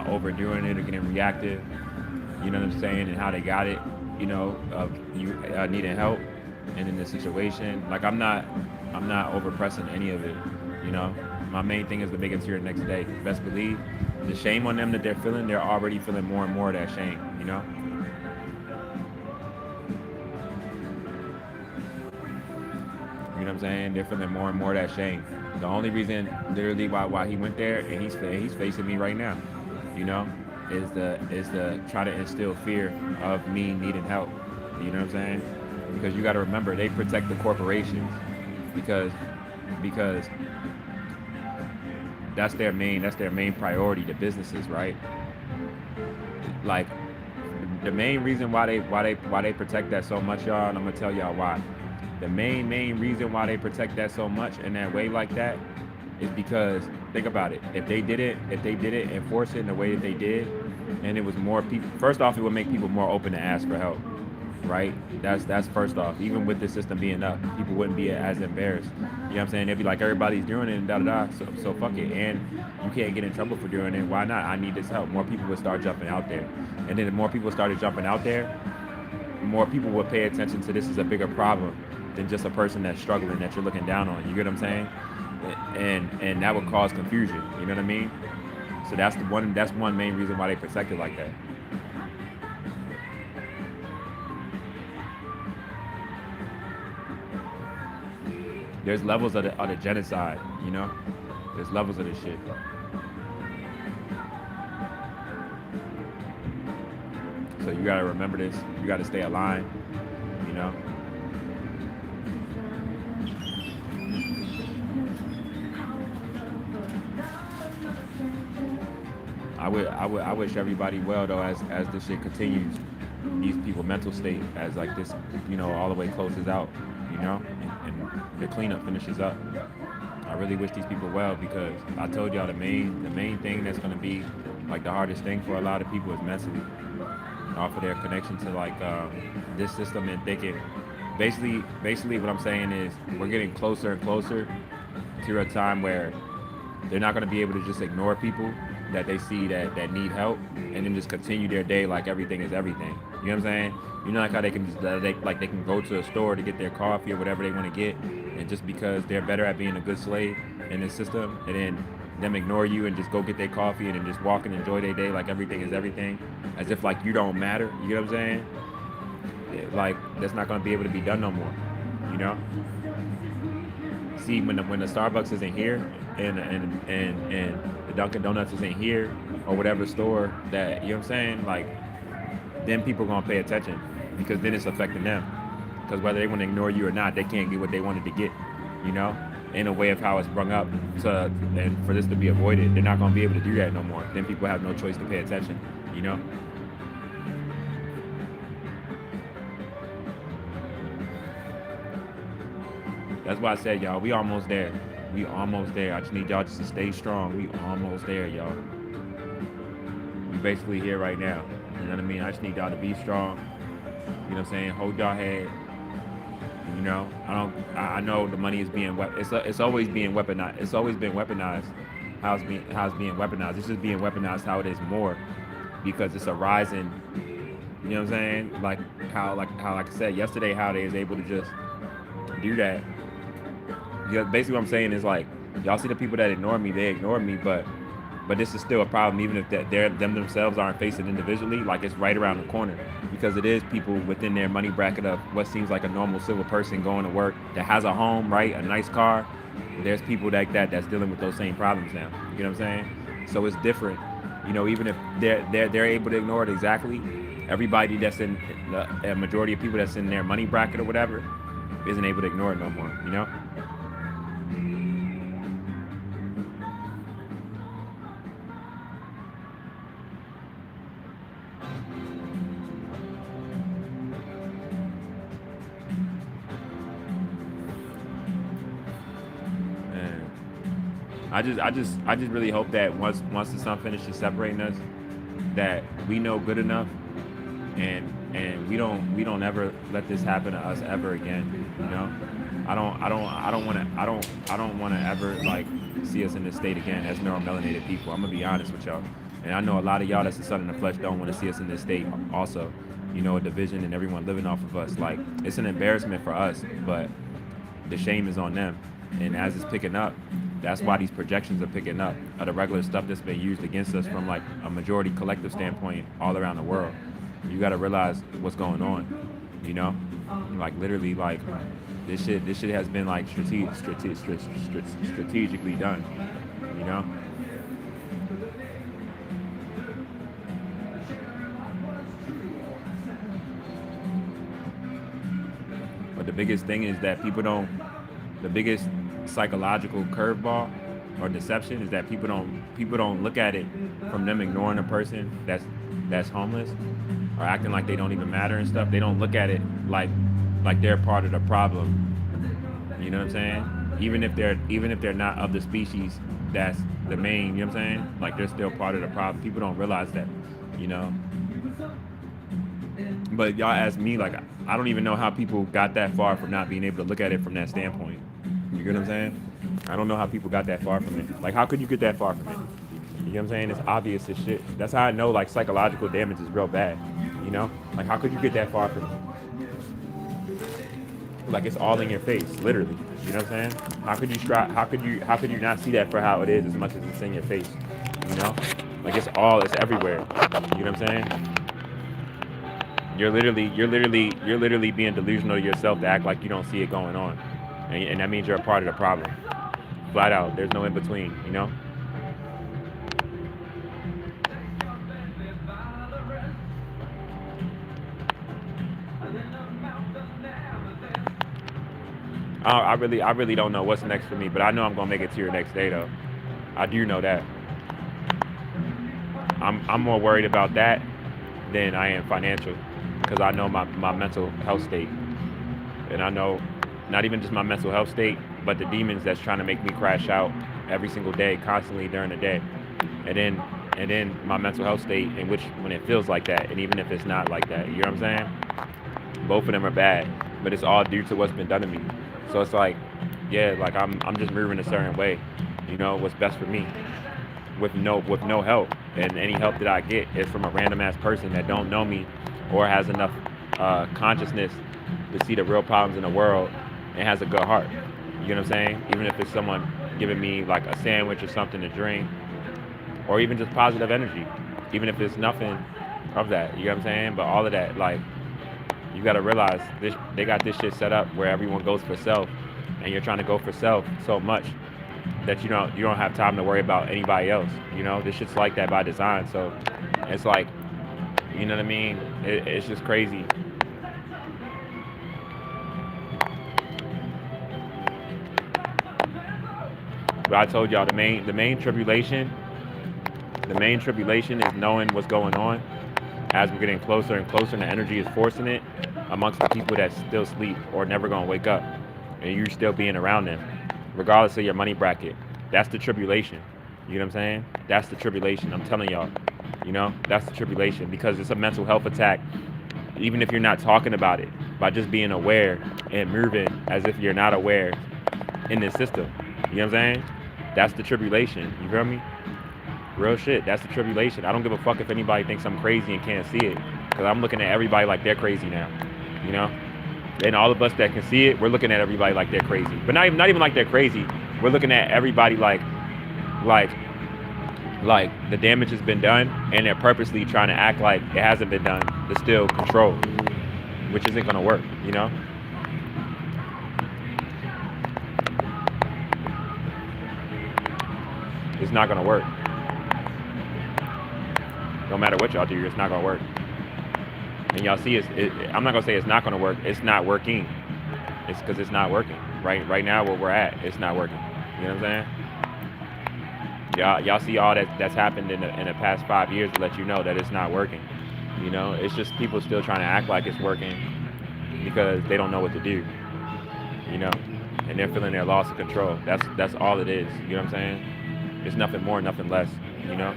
overdoing it or getting reactive. You know what I'm saying? And how they got it, you know, of you needing help and in this situation. Like I'm not overpressing any of it, you know. My main thing is to make it to your next day. Best believe the shame on them that they're feeling, they're already feeling more and more of that shame. You know. You know what I'm saying? They're feeling more and more of that shame. The only reason, literally, why he went there and he's facing me right now, you know, is the try to instill fear of me needing help. You know what I'm saying? Because you got to remember, they protect the corporations because that's their main priority, the businesses, right? Like the main reason why they protect that so much, y'all, and I'm gonna tell y'all why. The main reason why they protect that so much in that way like that is because, think about it. If they did it, enforce it in the way that they did, and it was more people. First off, it would make people more open to ask for help, right? That's first off. Even with the system being up, people wouldn't be as embarrassed. You know what I'm saying? They'd be like, everybody's doing it and da da da. So fuck it. And you can't get in trouble for doing it. Why not? I need this help. More people would start jumping out there, and then the more people started jumping out there, more people would pay attention to this as a bigger problem than just a person that's struggling that you're looking down on. You get what I'm saying? And that would cause confusion. You know what I mean? So that's one main reason why they protect it like that. There's levels of the genocide, you know? There's levels of this shit. So you gotta remember this. You gotta stay aligned, you know? I wish everybody well though as this shit continues. These people mental state as like this, all the way closes out, and the cleanup finishes up. I really wish these people well because I told y'all the main thing that's gonna be like the hardest thing for a lot of people is mentally, off of their connection to like this system and thinking. Basically, what I'm saying is we're getting closer and closer to a time where they're not going to be able to just ignore people that they see that need help and then just continue their day like everything is everything. You know what I'm saying? Like how they can they can go to a store to get their coffee or whatever they want to get, and just because they're better at being a good slave in this system, and then them ignore you and just go get their coffee and then just walk and enjoy their day like everything is everything, as if like you don't matter. You know what I'm saying? Like that's not going to be able to be done no more. You know? See, when the Starbucks isn't here and the Dunkin' Donuts isn't here or whatever store that, you know what I'm saying, like then people gonna pay attention because then it's affecting them. Because whether they want to ignore you or not, they can't get what they wanted to get. You know, in a way of how it's sprung up to, and for this to be avoided, they're not gonna be able to do that no more. Then people have no choice to pay attention. You know. That's why I said, y'all, we almost there. We almost there. I just need y'all just to stay strong. We almost there, y'all. We basically here right now. You know what I mean? I just need y'all to be strong. You know what I'm saying? Hold y'all head. You know, I know the money is being it's always being weaponized. It's always been weaponized. How it's being weaponized. It's just being weaponized how it is more because it's a rising. You know what I'm saying? Like I said yesterday, how they is able to just do that. Yeah, basically what I'm saying is like y'all see the people that ignore me, they ignore me, but this is still a problem even if them themselves aren't facing individually. Like it's right around the corner because it is people within their money bracket of what seems like a normal civil person going to work that has a home, right, a nice car. There's people like that's dealing with those same problems now. You know what I'm saying? So it's different. Even if they're able to ignore it exactly, everybody that's in a majority of people that's in their money bracket or whatever isn't able to ignore it no more. You know. I just really hope that once the sun finishes separating us, that we know good enough, and we don't ever let this happen to us ever again. You know, I don't want to ever like see us in this state again as neuromelanated people. I'm gonna be honest with y'all, and I know a lot of y'all that's the sun in the flesh don't want to see us in this state also. A division and everyone living off of us. Like it's an embarrassment for us, but the shame is on them. And as it's picking up, That's why these projections are picking up of the regular stuff that's been used against us from like a majority collective standpoint all around the world. You got to realize what's going on, you know, like literally like this shit has been like strategically done, you know. But the biggest thing is that the biggest psychological curveball or deception is that people don't look at it from them ignoring a person that's homeless or acting like they don't even matter and stuff. They don't look at it like they're part of the problem. You know what I'm saying? Even if they're not of the species that's the main, you know what I'm saying? Like they're still part of the problem. People don't realize that, you know. But y'all ask me, like, I don't even know how people got that far from not being able to look at it from that standpoint. You get what I'm saying? I don't know how people got that far from it. Like, how could you get that far from it? You know what I'm saying? It's obvious as shit. That's how I know, like, psychological damage is real bad. You know? Like, how could you get that far from it? Like, it's all in your face, literally. You know what I'm saying? How could you how could you not see that for how it is as much as it's in your face? You know? Like, it's everywhere. You know what I'm saying? You're literally being delusional to yourself to act like you don't see it going on, and that means you're a part of the problem. Flat out, there's no in between. You know. I really don't know what's next for me, but I know I'm gonna make it to your next day though. I do know that. I'm more worried about that than I am financial, because I know my mental health state, and I know not even just my mental health state, but the demons that's trying to make me crash out every single day, constantly during the day, and then my mental health state in which when it feels like that, and even if it's not like that, you know what I'm saying? Both of them are bad, but it's all due to what's been done to me. So it's like, yeah, like I'm just moving a certain way, you know, what's best for me, with no help, and any help that I get is from a random ass person that don't know me or has enough consciousness to see the real problems in the world and has a good heart. You know what I'm saying? Even if it's someone giving me like a sandwich or something to drink, or even just positive energy, even if it's nothing of that. You know what I'm saying? But all of that, like, you got to realize they got this shit set up where everyone goes for self, and you're trying to go for self so much that you don't have time to worry about anybody else. You know, this shit's like that by design. So it's like, you know what I mean? It's just crazy. But I told y'all the main tribulation is knowing what's going on as we're getting closer and closer, and the energy is forcing it amongst the people that still sleep or never gonna wake up, and you're still being around them, regardless of your money bracket. That's the tribulation. You know what I'm saying? That's the tribulation. I'm telling y'all. You know, that's the tribulation, because it's a mental health attack. Even if you're not talking about it, by just being aware and moving as if you're not aware in this system. You know what I'm saying? That's the tribulation. You feel me? Real shit. That's the tribulation. I don't give a fuck if anybody thinks I'm crazy and can't see it, because I'm looking at everybody like they're crazy now. You know? And all of us that can see it, we're looking at everybody like they're crazy. But not even like they're crazy. We're looking at everybody like the damage has been done, and they're purposely trying to act like it hasn't been done to still control, which isn't gonna work, you know? It's not gonna work. No matter what y'all do, it's not gonna work. And y'all see, I'm not gonna say it's not gonna work. It's not working. It's because it's not working. Right now, where we're at, it's not working. You know what I'm saying? Y'all see all that's happened in the past 5 years to let you know that it's not working. You know, it's just people still trying to act like it's working because they don't know what to do. You know, and they're feeling their loss of control. That's all it is. You know what I'm saying? It's nothing more, nothing less. You know,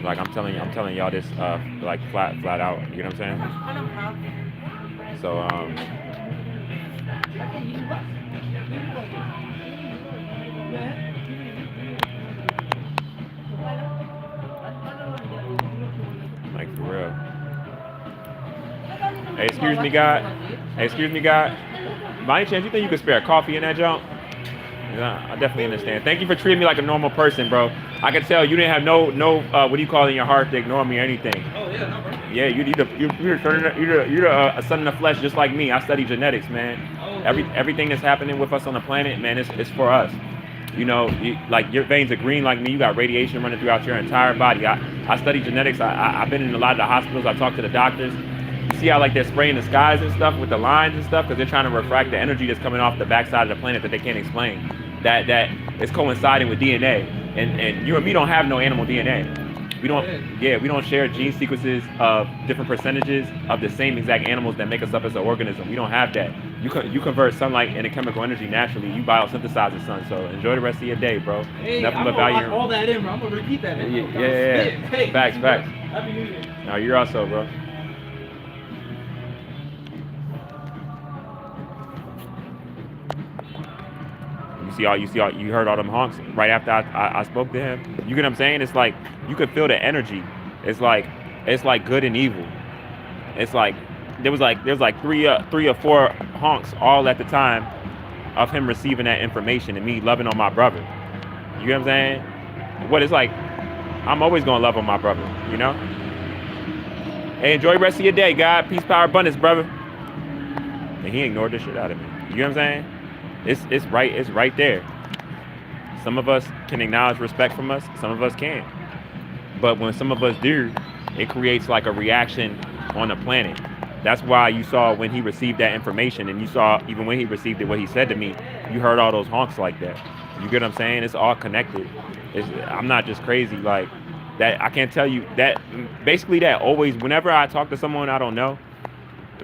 like I'm telling y'all this like flat out. You know what I'm saying? So like for real. Hey, excuse me, God. Hey, excuse me, God. By any chance, you think you could spare coffee in that junk? Yeah, I definitely understand. Thank you for treating me like a normal person, bro. I can tell you didn't have no what do you call it in your heart to ignore me or anything. Oh yeah, no, bro. Yeah, you're a son in the flesh just like me. I study genetics, man. Oh, Everything that's happening with us on the planet, man, it's for us. You know, like your veins are green like me. You got radiation running throughout your entire body. I study genetics. I've been in a lot of the hospitals. I talk to the doctors. You see how like they're spraying the skies and stuff with the lines and stuff because they're trying to refract the energy that's coming off the backside of the planet that they can't explain. That is coinciding with DNA. And you and me don't have no animal DNA. We don't, yeah, we don't share gene sequences of different percentages of the same exact animals that make us up as an organism. We don't have that. You convert sunlight into chemical energy naturally. You biosynthesize the sun. So enjoy the rest of your day, bro. Hey, Nothing I'm but gonna value. lock all that in, bro. I'm gonna repeat that, man. Yeah. Hey, Facts. Happy New Year. No, you're also, bro. You heard all them honks right after I spoke to him. You get what I'm saying? It's like you could feel the energy. It's like good and evil. It's like there's like three or four honks all at the time of him receiving that information and me loving on my brother. You get what I'm saying? What it's like, I'm always gonna love on my brother, you know? Hey, enjoy the rest of your day, God. Peace, power, abundance, brother. And he ignored the shit out of me. You know what I'm saying? It's right there. Some of us can acknowledge respect from us, some of us can't. But when some of us do, it creates like a reaction on the planet. That's why you saw when he received that information, and you saw even when he received it, what he said to me, you heard all those honks like that. You get what I'm saying? It's all connected. I'm not just crazy like that. I can't tell you that. Basically, that always, whenever I talk to someone I don't know,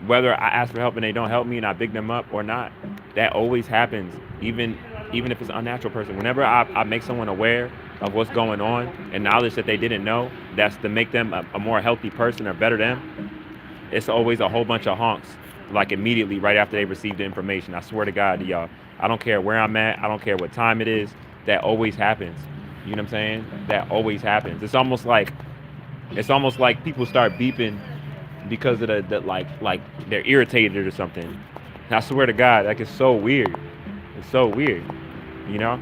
whether I ask for help and they don't help me and I big them up or not, that always happens. Even if it's an unnatural person, whenever I make someone aware of what's going on and knowledge that they didn't know, that's to make them a more healthy person or better them. It's always a whole bunch of honks, like immediately right after they receive the information. I swear to God to y'all, I don't care where I'm at, I don't care what time it is, that always happens. You know what I'm saying? That always happens. It's almost like people start beeping because of the like they're irritated or something. And I swear to God, like it's so weird. It's so weird, you know.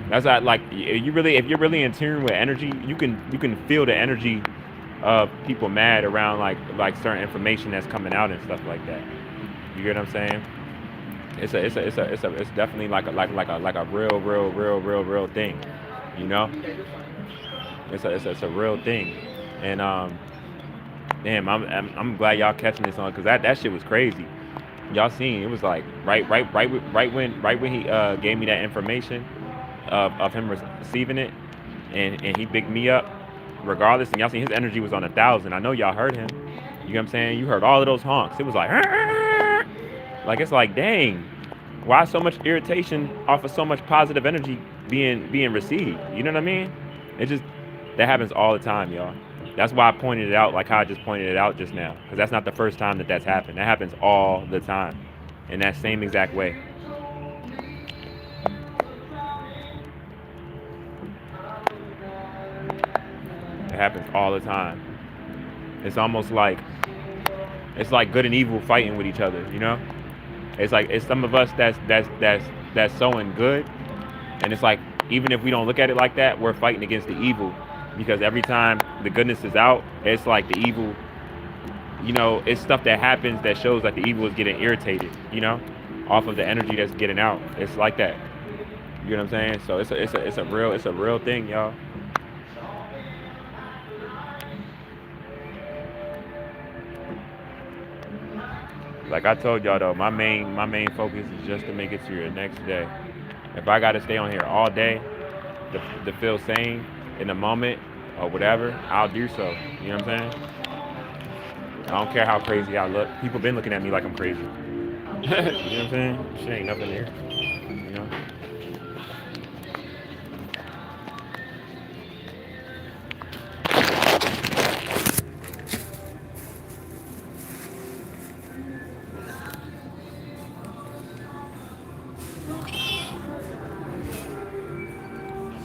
That's like if you're really in tune with energy, you can feel the energy of people mad around like certain information that's coming out and stuff like that. You get what I'm saying? It's definitely like a real thing. You know? It's a real thing. And damn, I'm glad y'all catching this on because that shit was crazy. Y'all seen it was like right when he gave me that information of him receiving it and he bigged me up regardless, and y'all seen his energy was on 1,000. I know y'all heard him. You know what I'm saying? You heard all of those honks. It was like it's like dang, why so much irritation off of so much positive energy being received? You know what I mean? It just that happens all the time, y'all. That's why I pointed it out like how I just pointed it out just now, because that's not the first time that's happened. That happens all the time in that same exact way. It happens all the time. It's almost like it's like good and evil fighting with each other, you know? It's like it's some of us that's sowing good, and it's like even if we don't look at it like that, we're fighting against the evil, because every time the goodness is out, it's like the evil, you know, it's stuff that happens that shows that the evil is getting irritated, you know, off of the energy that's getting out. It's like that. You know what I'm saying? So it's a real thing, y'all. Like I told y'all though, my main focus is just to make it to your next day. If I gotta stay on here all day to feel sane in the moment or whatever, I'll do so. You know what I'm saying? I don't care how crazy I look. People been looking at me like I'm crazy. You know what I'm saying? Shit ain't nothing here. You know?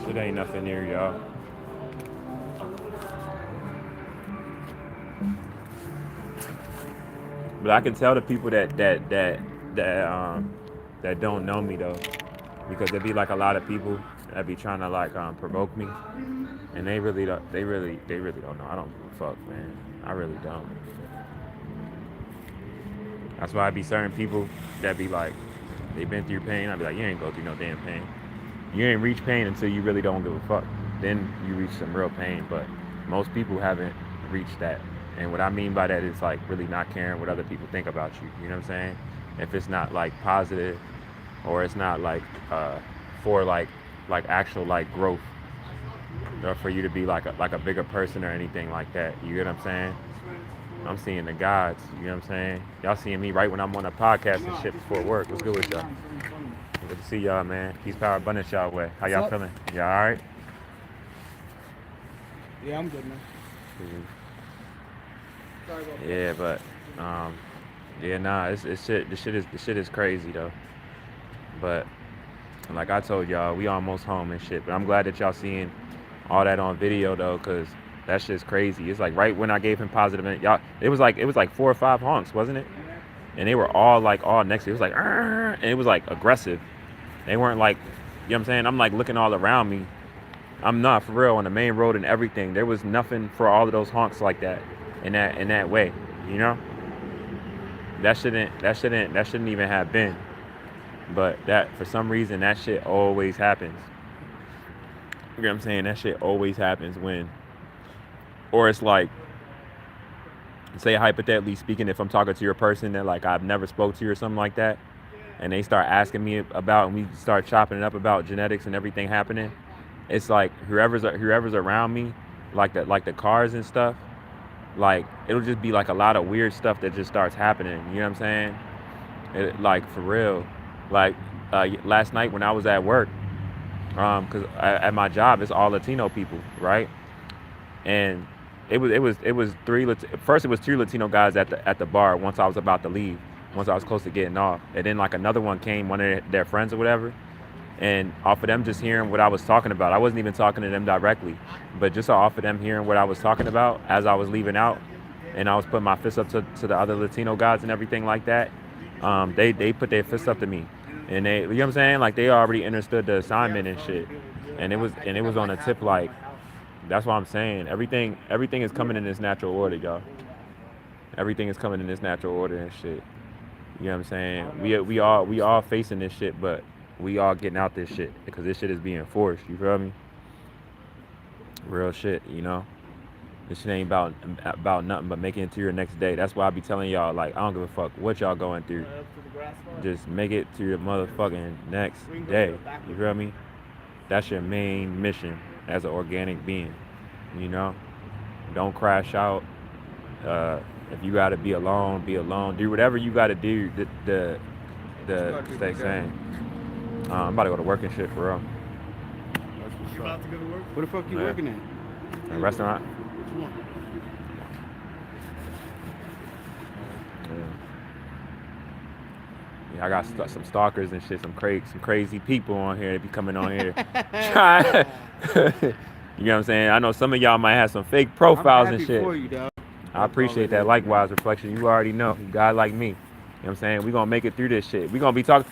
It ain't nothing near y'all. But I can tell the people that don't know me though. because there be like a lot of people that be trying to like provoke me, and they really don't know. I don't give a fuck, man. I really don't. That's why I be certain people that be like, they been through pain. I be like, you ain't go through no damn pain. You ain't reach pain until you really don't give a fuck. Then you reach some real pain. But most people haven't reached that. And what I mean by that is like really not caring what other people think about you. You know what I'm saying? If it's not like positive, or it's not like for like actual like growth, or for you to be like a bigger person or anything like that. You get what I'm saying? I'm seeing the gods. You know what I'm saying? Y'all seeing me right when I'm on a podcast and shit before work. What's good with y'all? Good to see y'all, man. Peace, power, abundance y'all way. How y'all feeling? Y'all all right? Yeah, I'm good, man. Sorry about that. Yeah, but yeah, nah, it's shit. The shit is crazy though. But like I told y'all, we almost home and shit. But I'm glad that y'all seeing all that on video though, cause that shit's crazy. It's like right when I gave him positive, y'all, it was like 4 or 5 honks, wasn't it? And they were all next to it. It was like, and it was like aggressive. They weren't like, you know what I'm saying? I'm like looking all around me. I'm not for real on the main road and everything. There was nothing for all of those honks like that in that way, you know? That shouldn't even have been. But that for some reason that shit always happens. You know what I'm saying? That shit always happens when, or it's like, say hypothetically speaking, if I'm talking to your person that like I've never spoke to you or something like that, and they start asking me about, and we start chopping it up about genetics and everything happening, it's like whoever's around me, like the cars and stuff, like it'll just be like a lot of weird stuff that just starts happening. You know what I'm saying? Like for real. Like last night when I was at work, because at my job it's all Latino people, right? And it was first it was 2 Latino guys at the bar once I was about to leave, once I was close to getting off, and then like another one came, one of their friends or whatever, and off of them just hearing what I was talking about, I wasn't even talking to them directly, but just off of them hearing what I was talking about as I was leaving out, and I was putting my fist up to the other Latino guys and everything like that, they put their fist up to me, and they, you know what I'm saying, like they already understood the assignment and shit, and it was on a tip like. That's what I'm saying. Everything is coming in this natural order, y'all. Everything is coming in this natural order and shit. You know what I'm saying? We all facing this shit, but we all getting out this shit because this shit is being forced. You feel me? Real shit, you know. This shit ain't about nothing but making it to your next day. That's why I be telling y'all, like, I don't give a fuck what y'all going through. Just make it to your motherfucking next day. You feel me? That's your main mission as an organic being, you know. Don't crash out. If you gotta be alone, be alone. Do whatever you gotta do. The stay sane. I'm about to go to work and shit for real. You about to go to work? What the fuck you working at? A restaurant. Which one? Yeah, I got some stalkers and shit, some crazy people on here. They be coming on here. You know what I'm saying? I know some of y'all might have some fake profiles and shit. For you, dog. I appreciate that. Likewise, Reflection. You already know, you guy like me. You know what I'm saying? We gonna make it through this shit. We gonna be talking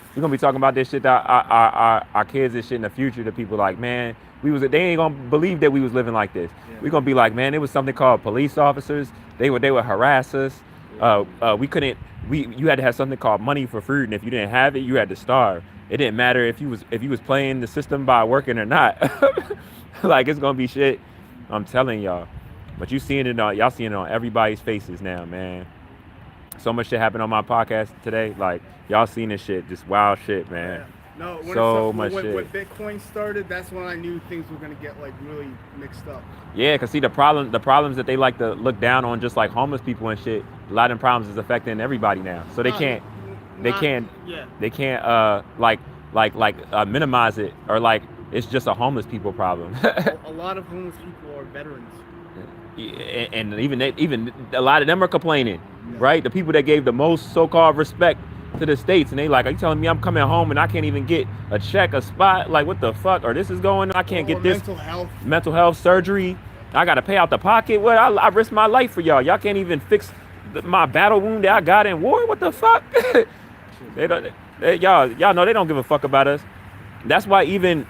about this shit that our kids and shit in the future to people like, man, they ain't gonna believe that we was living like this. Yeah. We gonna be like, man, it was something called police officers. They would harass us. You had to have something called money for food, and if you didn't have it, you had to starve. It didn't matter if you was playing the system by working or not. Like, it's gonna be shit. I'm telling y'all. But y'all seeing it on everybody's faces now, man. So much shit happened on my podcast today. Like, y'all seen this shit, just wild shit, man. Yeah. No, when Bitcoin started, that's when I knew things were gonna get like really mixed up. Yeah, cause see the problems that they like to look down on, just like homeless people and shit. A lot of them problems is affecting everybody now. So they can't minimize it, or like it's just a homeless people problem. A lot of homeless people are veterans. And even a lot of them are complaining, right? The people that gave the most so-called respect to the states, and they like, are you telling me I'm coming home and I can't even get a check, a spot? Like, what the fuck? Or this is going on, I can't get this mental health surgery. I gotta pay out the pocket. What? I risked my life for y'all. Y'all can't even fix my battle wound that I got in war. What the fuck? Y'all know they don't give a fuck about us. That's why even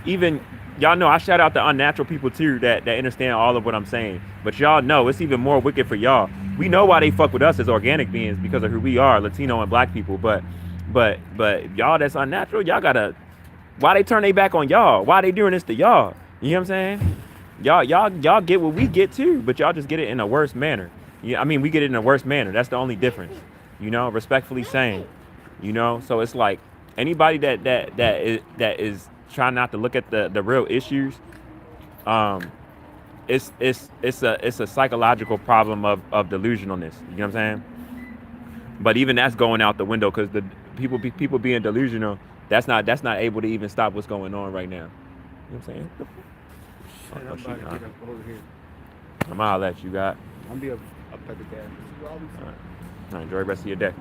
y'all know I shout out the unnatural people too that understand all of what I'm saying. But y'all know it's even more wicked for y'all. We know why they fuck with us as organic beings because of who we are, Latino and Black people. But y'all that's unnatural, y'all gotta why they turn their back on y'all? Why they doing this to y'all? You know what I'm saying? Y'all get what we get too, but y'all just get it in a worse manner. Yeah, I mean we get it in a worse manner. That's the only difference. You know, respectfully saying. You know, so it's like anybody that is trying not to look at the real issues, um, it's a psychological problem of delusionalness. You know what I'm saying? But even that's going out the window because the people being delusional, that's not able to even stop what's going on right now. You know what I'm saying? Shit, I'm about to get up over here. I'm gonna let you got. I'll be up at the gas. All right, enjoy the rest of your day.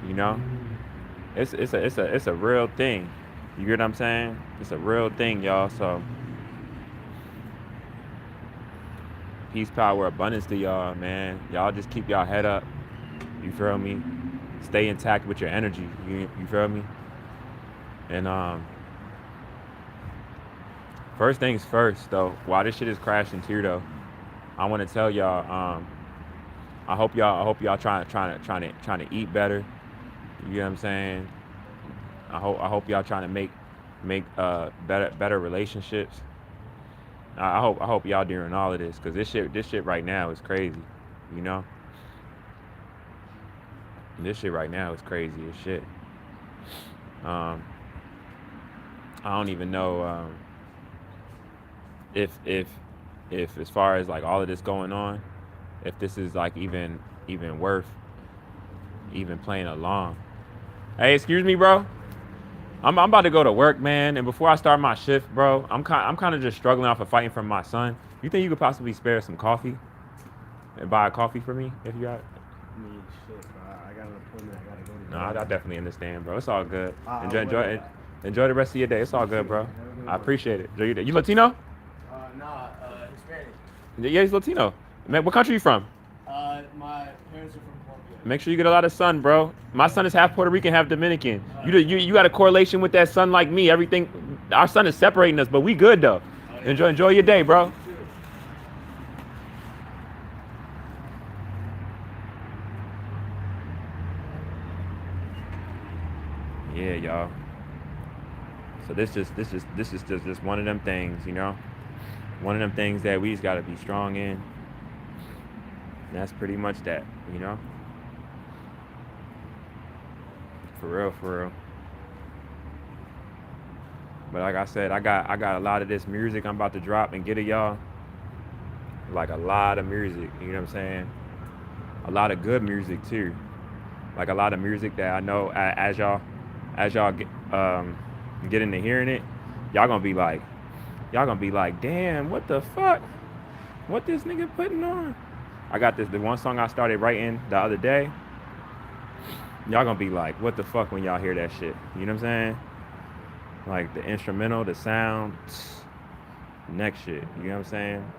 You know, it's a real thing. You get what I'm saying? It's a real thing, y'all. So peace, power, abundance to y'all, man. Y'all just keep y'all head up. You feel me? Stay intact with your energy. You feel me? And first things first, though. While this shit is crashing too, though, I want to tell y'all. I hope y'all trying to eat better. You know what I'm saying? I hope y'all trying to make better relationships. I hope y'all doing all of this because this shit right now is crazy. You know, this shit right now is crazy as shit. I don't even know if as far as like all of this going on, if this is like even worth even playing along. Hey, excuse me, bro. I'm about to go to work, man. And before I start my shift, bro, I'm kind of just struggling off of fighting from my son. You think you could possibly spare some coffee and buy a coffee for me if you got it? I mean, shit, bro. I got an appointment. I gotta go to. No, I definitely understand, bro. It's all good. Enjoy the rest of your day. It's all good, bro. I appreciate it. Enjoy your day. You Latino? Nah, Hispanic. Yeah, he's Latino. Man, what country you from? My parents are from Colombia. Make sure you get a lot of sun, bro. My son is half Puerto Rican, half Dominican. You got a correlation with that sun like me. Everything, our sun is separating us, but we good though. Enjoy your day, bro. Yeah, y'all. So this is just one of them things, you know. One of them things that we just gotta be strong in. And that's pretty much that, you know. For real. But like I said, I got a lot of this music I'm about to drop and get it, y'all. Like a lot of music, you know what I'm saying? A lot of good music too. Like a lot of music that I know as y'all get into hearing it, y'all gonna be like, damn, what the fuck? What this nigga putting on? I got the one song I started writing the other day. Y'all gonna be like, what the fuck when y'all hear that shit? You know what I'm saying? Like the instrumental, the sound, next shit. You know what I'm saying?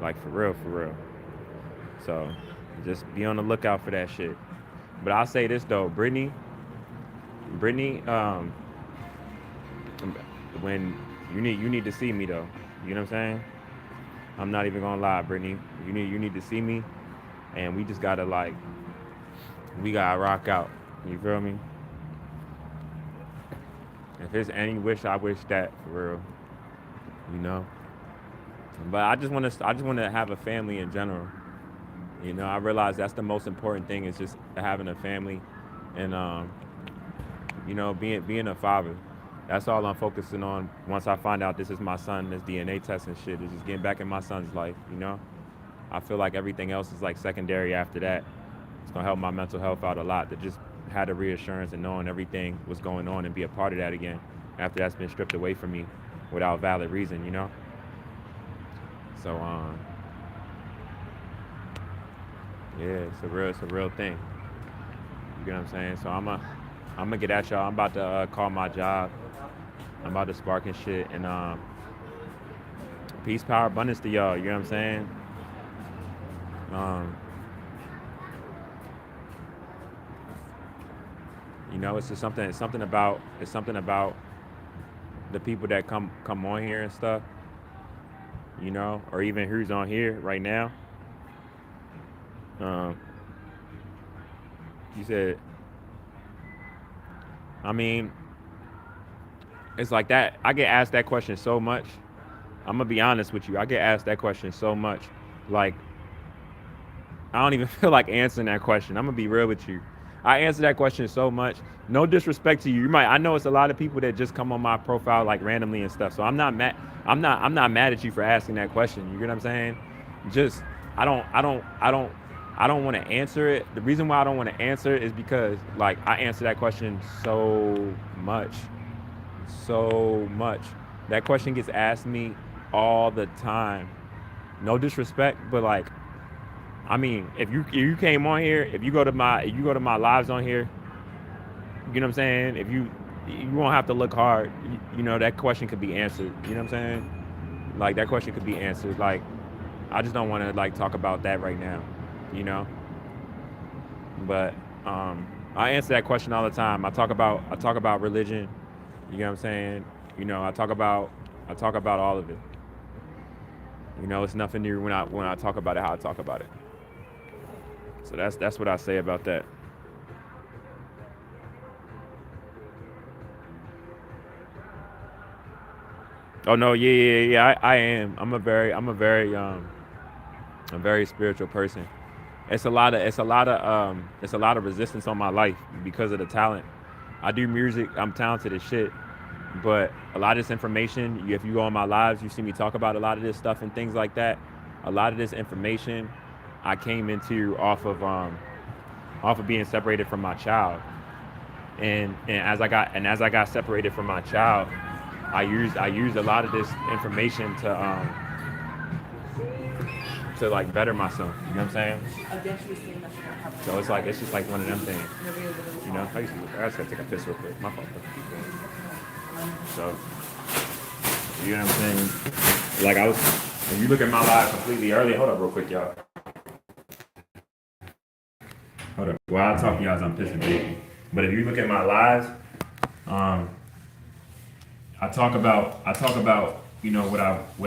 Like for real. So just be on the lookout for that shit. But I'll say this though, Brittany, when you need to see me though. You know what I'm saying? I'm not even gonna lie, Brittany. You need to see me, and we just gotta we gotta rock out. You feel me? If there's any wish, I wish that for real. You know. But I just want to have a family in general. You know, I realize that's the most important thing is just having a family, and you know, being a father. That's all I'm focusing on. Once I find out this is my son, this DNA test and shit, is just getting back in my son's life. You know, I feel like everything else is like secondary after that. It's gonna help my mental health out a lot to just have the reassurance and knowing everything was going on and be a part of that again after that's been stripped away from me without valid reason. You know. So yeah, it's a real thing. You get what I'm saying? So I'm gonna get at y'all. I'm about to call my job. I'm about to spark and shit. And peace, power, abundance to y'all. You know what I'm saying? You know, it's just something. It's something about the people that come on here and stuff. You know, or even who's on here right now. Um, you said, I mean, it's like that. I get asked that question so much. I'm gonna be honest with you. I get asked that question so much. Like, I don't even feel like answering that question. I'm gonna be real with you. I answer that question so much. No disrespect to you. You might. I know it's a lot of people that just come on my profile like randomly and stuff. So I'm not mad. I'm not mad at you for asking that question. You get what I'm saying? Just I don't want to answer it. The reason why I don't want to answer it is because like I answer that question so much, so much. That question gets asked me all the time. No disrespect, but like I mean, if you came on here, if you go to my lives on here, you know what I'm saying? If you won't have to look hard. You know that question could be answered. You know what I'm saying? Like that question could be answered. Like I just don't want to like talk about that right now. You know? But I answer that question all the time. I talk about religion. You know what I'm saying? You know, I talk about all of it. You know, it's nothing new when I talk about it how I talk about it. So that's what I say about that. Oh no, yeah. I am. I'm a very spiritual person. It's a lot of resistance on my life because of the talent. I do music. I'm talented as shit. But a lot of this information, if you go on my lives, you see me talk about a lot of this stuff and things like that. A lot of this information I came into off of being separated from my child. And as I got separated from my child, I used a lot of this information to like better myself. You know what I'm saying? So it's just like one of them things. You know, I just gotta take a piss real quick. My fault. So you know what I'm saying? Like if you look at my life completely early, hold up real quick, y'all. Hold up. Well, I'll talk to y'all as I'm pissing baby. But if you look at my lives, um, I talk about you know what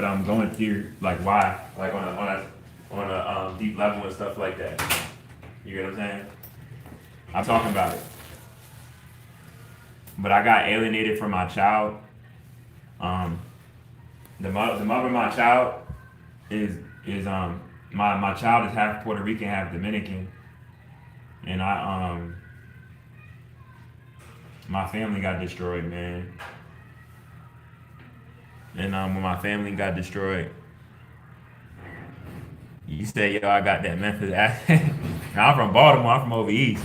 I'm going through, like why, like on a deep level and stuff like that. You get what I'm saying? I talk about it. But I got alienated from my child. Um, the mother of my child is my child is half Puerto Rican, half Dominican, and my family got destroyed, man. And when my family got destroyed, you say, yo, I got that Memphis accent. Now, I'm from Baltimore. I'm from over east.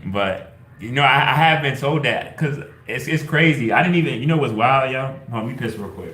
But you know, I have been told that because it's crazy. I didn't even, you know what's wild, y'all? Hold on, let me piss real quick.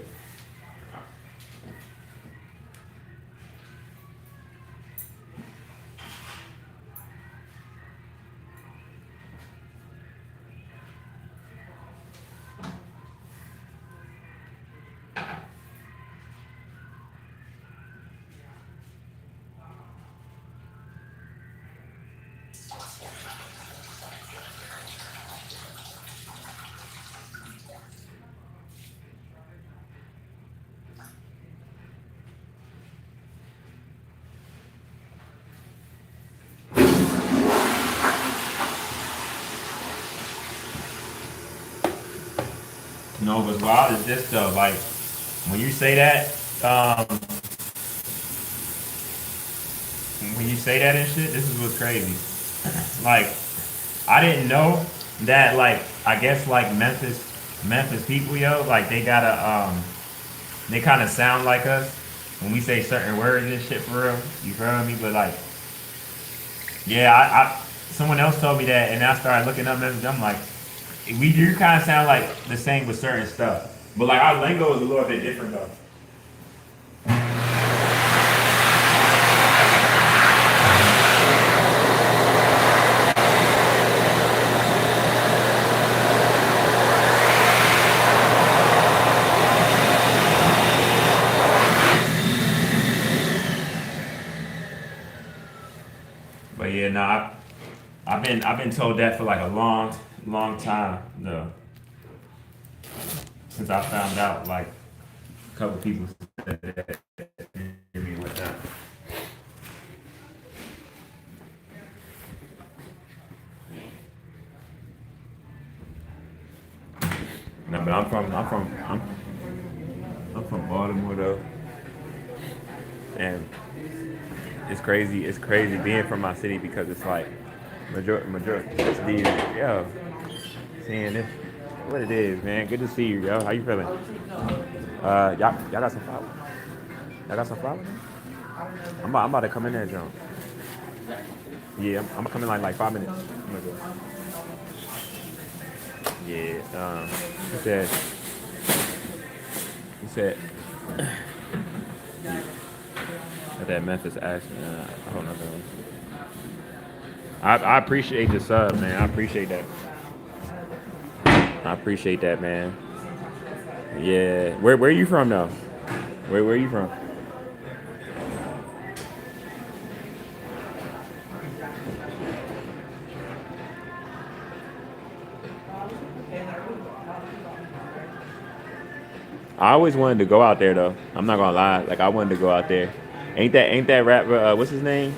You know what's wild is this though. Like when you say that, when you say that and shit, this is what's crazy. Like I didn't know that. Like I guess like Memphis people, yo, like they gotta they kind of sound like us when we say certain words and shit for real. You feel me? But like, yeah, I someone else told me that, and I started looking up Memphis. I'm like, we do kind of sound like the same with certain stuff, but like our lingo is a little bit different though. But yeah, nah, I've been told that for like a long time though. Since I found out, like a couple people said that to me and whatnot. No, but I'm from Baltimore though, and it's crazy. It's crazy being from my city because it's like major it's these yo seeing this what it is, man. Good to see you, yo. How you feeling? Y'all got some flowers? Y'all got some flowers? I'm about to come in there, John. Yeah, I'm coming like 5 minutes. I'm gonna go. Yeah, he said that Memphis accent. I don't know. I appreciate the sub, man. I appreciate that. I appreciate that, man. Yeah. Where are you from though? Where are you from? I always wanted to go out there though. I'm not gonna lie. Like I wanted to go out there. Ain't that rapper? What's his name?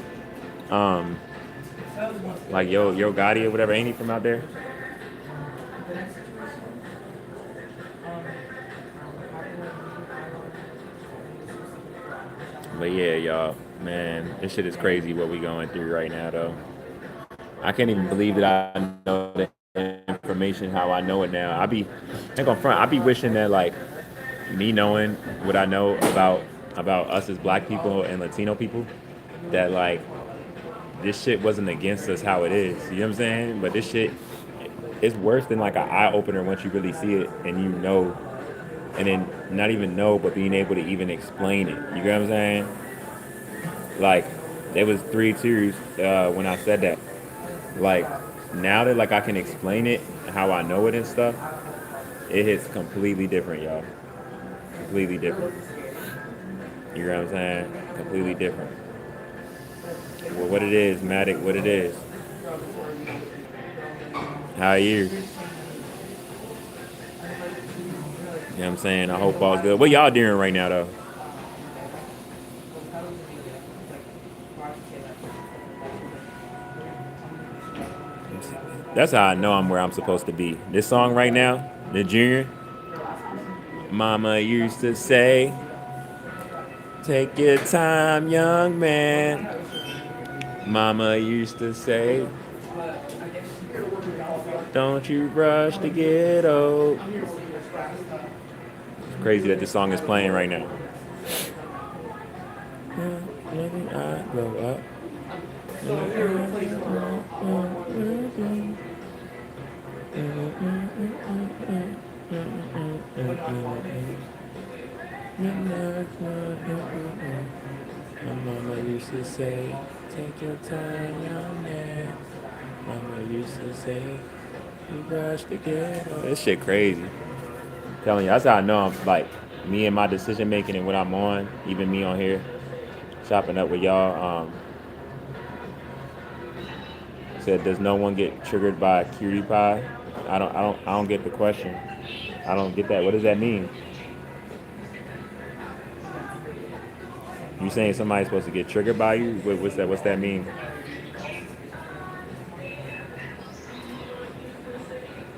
Um, like Yo Gotti or whatever. Ain't he from out there? But yeah, y'all, man, this shit is crazy what we going through right now though. I can't even believe that I know the information how I know it now. Ain't gonna front. I be wishing that like me knowing what I know about us as black people and Latino people, that like this shit wasn't against us how it is. You know what I'm saying? But this shit, it's worse than like an eye opener once you really see it and you know, and then not even know, but being able to even explain it. You get what I'm saying? Like there was three tears when I said that. Like now that like I can explain it how I know it and stuff, it hits completely different, y'all. Completely different. You know what I'm saying? Completely different. Well, what it is, Matic, what it is. How are you? You know what I'm saying? I hope all's good. What y'all doing right now, though? That's how I know I'm where I'm supposed to be. This song right now, the Junior, Mama used to say, take your time, young man. Mama used to say, don't you rush to get old. It's crazy that this song is playing right now. I grow up. My mama used to say, take your time, young man. Mama used to say, you rush to get old. This shit crazy. I'm telling you, that's how I know I'm like me and my decision making and what I'm on, even me on here, chopping up with y'all. Said, does no one get triggered by cutie pie? I don't get the question. I don't get that. What does that mean? You saying somebody's supposed to get triggered by you? What's that? What's that mean?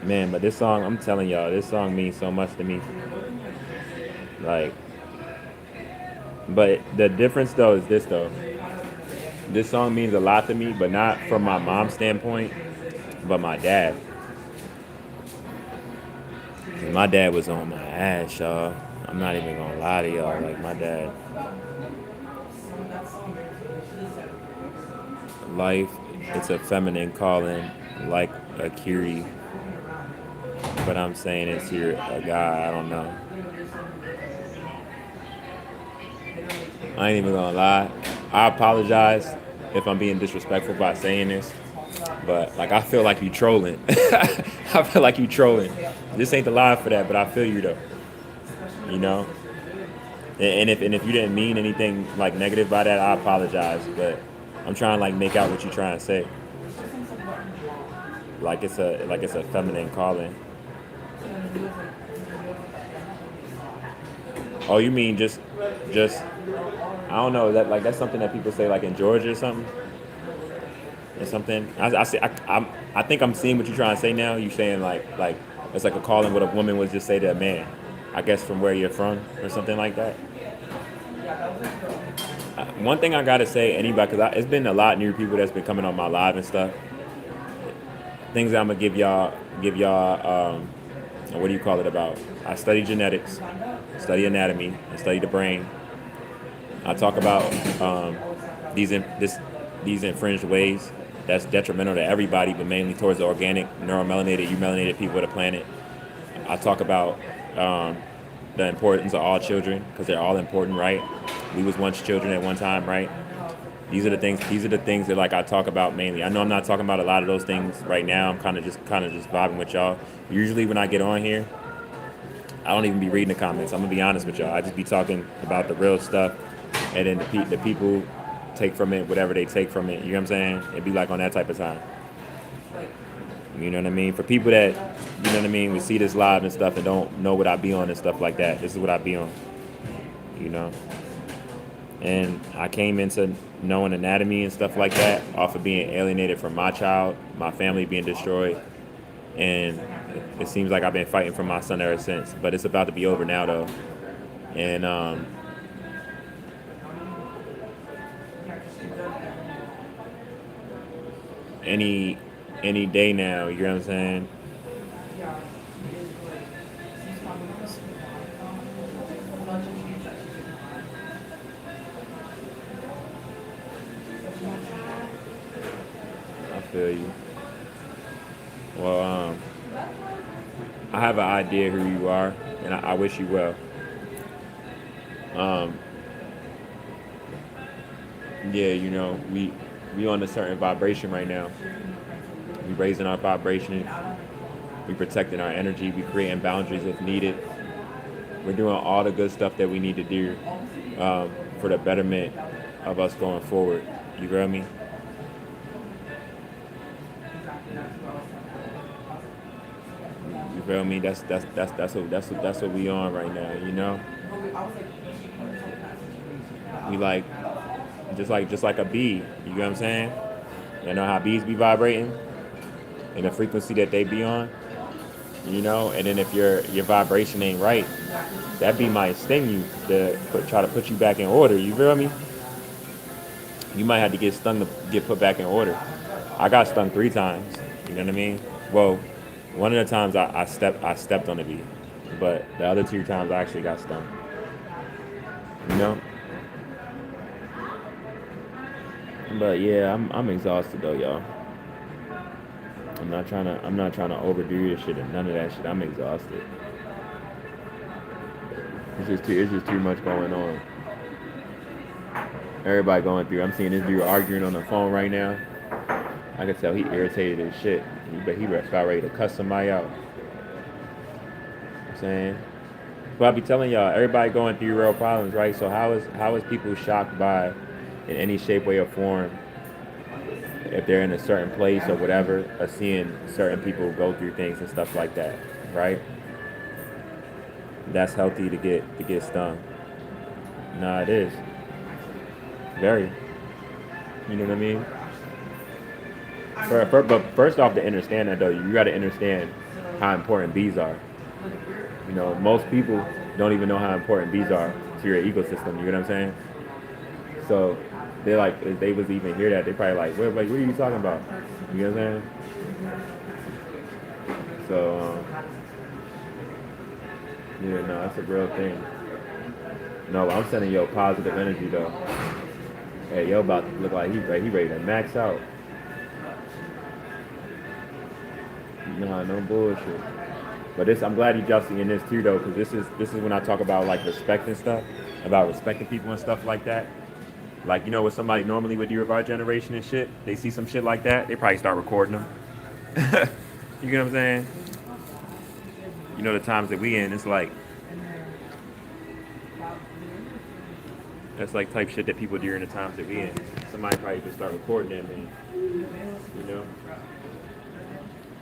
Man, but this song, I'm telling y'all, this song means so much to me. Like, but the difference though is this though. This song means a lot to me, but not from my mom's standpoint, but my dad. My dad was on my ass, y'all. I'm not even gonna lie to y'all. Like my dad, life, it's a feminine calling, like a Curie. But I'm saying it's you're a guy. I don't know. I ain't even gonna lie. I apologize if I'm being disrespectful by saying this, but like I feel like you trolling. I feel like you trolling. This ain't the live for that, but I feel you though. You know. And if you didn't mean anything like negative by that, I apologize. But I'm trying to like make out what you're trying to say. like it's a feminine calling. Oh, you mean just I don't know that like that's something that people say like in Georgia or something or something. I think I'm seeing what you're trying to say now. You saying like it's like a calling what a woman would just say to a man. I guess from where you're from or something like that. One thing I gotta say, anybody, because it's been a lot of new people that's been coming on my live and stuff. Things that I'm gonna give y'all. What do you call it about? I study genetics, study anatomy, and study the brain. I talk about these infringed ways that's detrimental to everybody, but mainly towards the organic, neuromelanated, eumelanated people of the planet. I talk about the importance of all children because they're all important, right? We was once children at one time, right? These are the things. These are the things that like I talk about mainly. I know I'm not talking about a lot of those things right now. I'm kind of just vibing with y'all. Usually when I get on here, I don't even be reading the comments. I'm gonna be honest with y'all. I just be talking about the real stuff, and then the people take from it whatever they take from it. You know what I'm saying? It'd be like on that type of time. You know what I mean? For people that, you know what I mean, we see this live and stuff and don't know what I be on and stuff like that. This is what I be on. You know? And I came into knowing anatomy and stuff like that off of being alienated from my child, my family being destroyed. And it seems like I've been fighting for my son ever since. But it's about to be over now, though. And any day now, you know what I'm saying? I feel you. Well, I have an idea who you are, and I wish you well. Yeah, you know, we on a certain vibration right now. We raising our vibration. We protecting our energy. We creating boundaries if needed. We're doing all the good stuff that we need to do for the betterment of us going forward. You feel me? You feel me? That's what we on right now. You know? We like just like a bee. You know what I'm saying? You know how bees be vibrating and the frequency that they be on. You know, and then if your vibration ain't right, that bee might sting you to try to put you back in order. You feel me? You might have to get stung to get put back in order. I got stung 3 times. You know what I mean? Well, one of the times I stepped on a bee, but the other 2 times I actually got stung. You know? But yeah, I'm exhausted though, y'all. I'm not trying to overdo this shit and none of that shit. I'm exhausted. It's just too much going on. Everybody going through. I'm seeing this dude arguing on the phone right now. I can tell he irritated as shit. He about ready to cuss somebody out. You know what I'm saying? But I be telling y'all, everybody going through real problems, right? So how is people shocked by, in any shape, way, or form, if they're in a certain place or whatever, or seeing certain people go through things and stuff like that, right? That's healthy to get stung. Nah, it is. Very. You know what I mean? But first off, to understand that though, you got to understand how important bees are. You know, most people don't even know how important bees are to your ecosystem. You know what I'm saying? So they like, if they was even hear that, they probably like, what are you talking about? You know what I'm saying? So yeah, no, that's a real thing. No, I'm sending yo positive energy though. Hey, yo about to look like he ready to max out. Nah, no bullshit. But I'm glad y'all seeing this too though, because this is when I talk about like respect and stuff, about respecting people and stuff like that. Like, you know what somebody normally would do of our generation and shit? They see some shit like that, they probably start recording them. You get what I'm saying? You know the times that we in, it's like, that's like type shit that people do during the times that we in. Somebody probably just start recording them and, you know?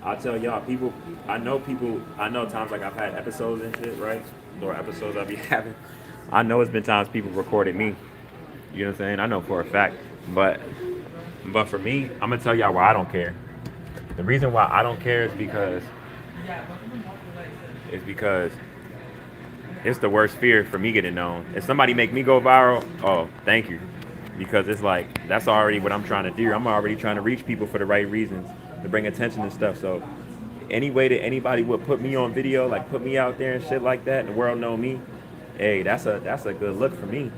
I tell y'all, people, I know times like I've had episodes and shit, right? Or episodes I'll be having. I know it's been times people recorded me. You know what I'm saying? I know for a fact. But for me, I'm gonna tell y'all why I don't care. The reason why I don't care is because it's the worst fear for me getting known. If somebody make me go viral, oh, thank you. Because it's like that's already what I'm trying to do. I'm already trying to reach people for the right reasons, to bring attention and stuff. So any way that anybody would put me on video, like put me out there and shit like that, and the world know me, hey, that's a good look for me.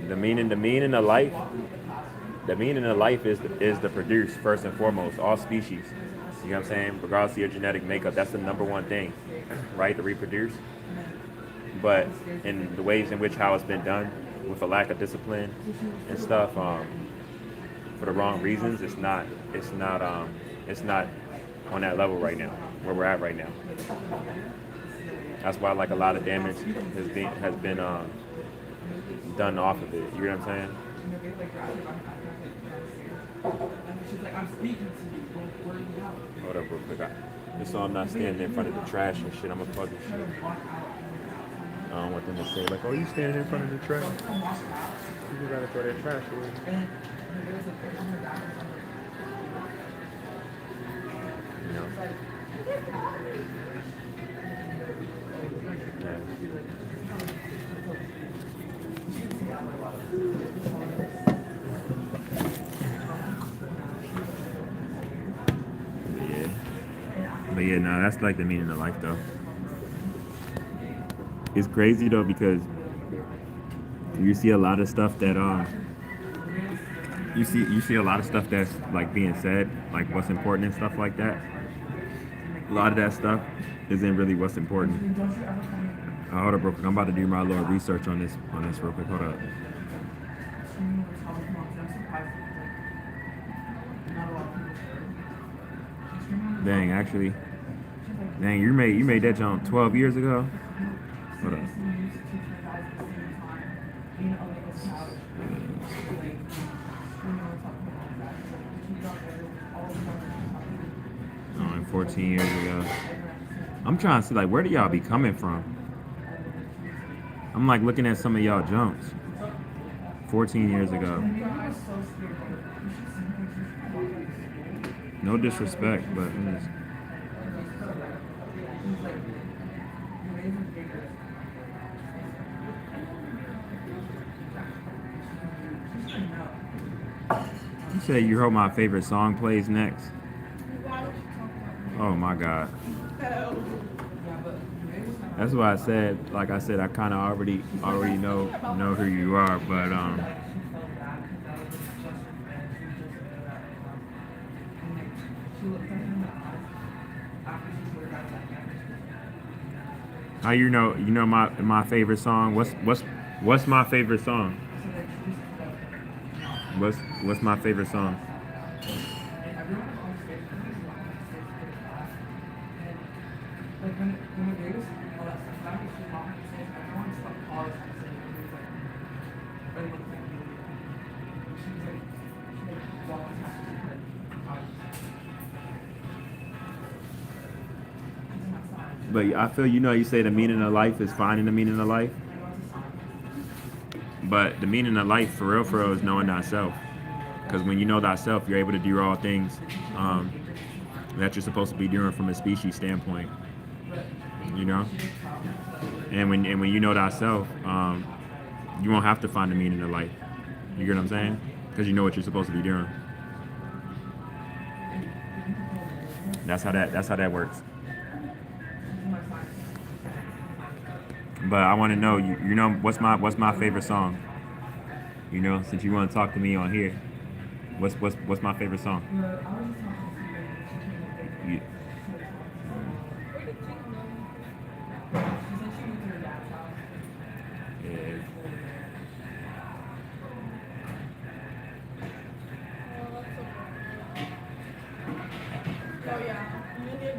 The meaning of life is the produce first and foremost, all species. You know what I'm saying? Regardless of your genetic makeup, that's the number one thing, right? To reproduce. But in the ways in which how it's been done, with a lack of discipline and stuff, for the wrong reasons, it's not on that level right now, where we're at right now. That's why like a lot of damage has been done off of it. You know what I'm saying? Hold up real quick. Just so I'm not standing in front of the trash and shit, I'm gonna plug this shit. I don't want them to say like, "Oh, you standing in front of the trash." You gotta throw that trash away. You know. But yeah, no, that's like the meaning of life though. It's crazy though because you see a lot of stuff that you see a lot of stuff that's like being said, like what's important and stuff like that. A lot of that stuff isn't really what's important. Hold up real quick. I'm about to do my little research on this real quick. Hold up. Dang, you made that jump 12 years ago. Hold up. Oh, and 14 years ago. I'm trying to see like where do y'all be coming from? I'm like looking at some of y'all jumps. 14 years ago. No disrespect, but you say you hope my favorite song plays next. Oh my God. That's why I said, like I said, I kind of already know who you are, but how you know my favorite song? What's my favorite song? What's my favorite song? But I feel you say the meaning of life is finding the meaning of life. But the meaning of life for real is knowing thyself. Because when you know thyself, you're able to do all things that you're supposed to be doing from a species standpoint. You know? And when you know thyself, you won't have to find the meaning of life. You get what I'm saying? Because you know what you're supposed to be doing. That's how that works. But I want to know, you know, what's my favorite song? You know, since you want to talk to me on here, what's my favorite song? Yeah.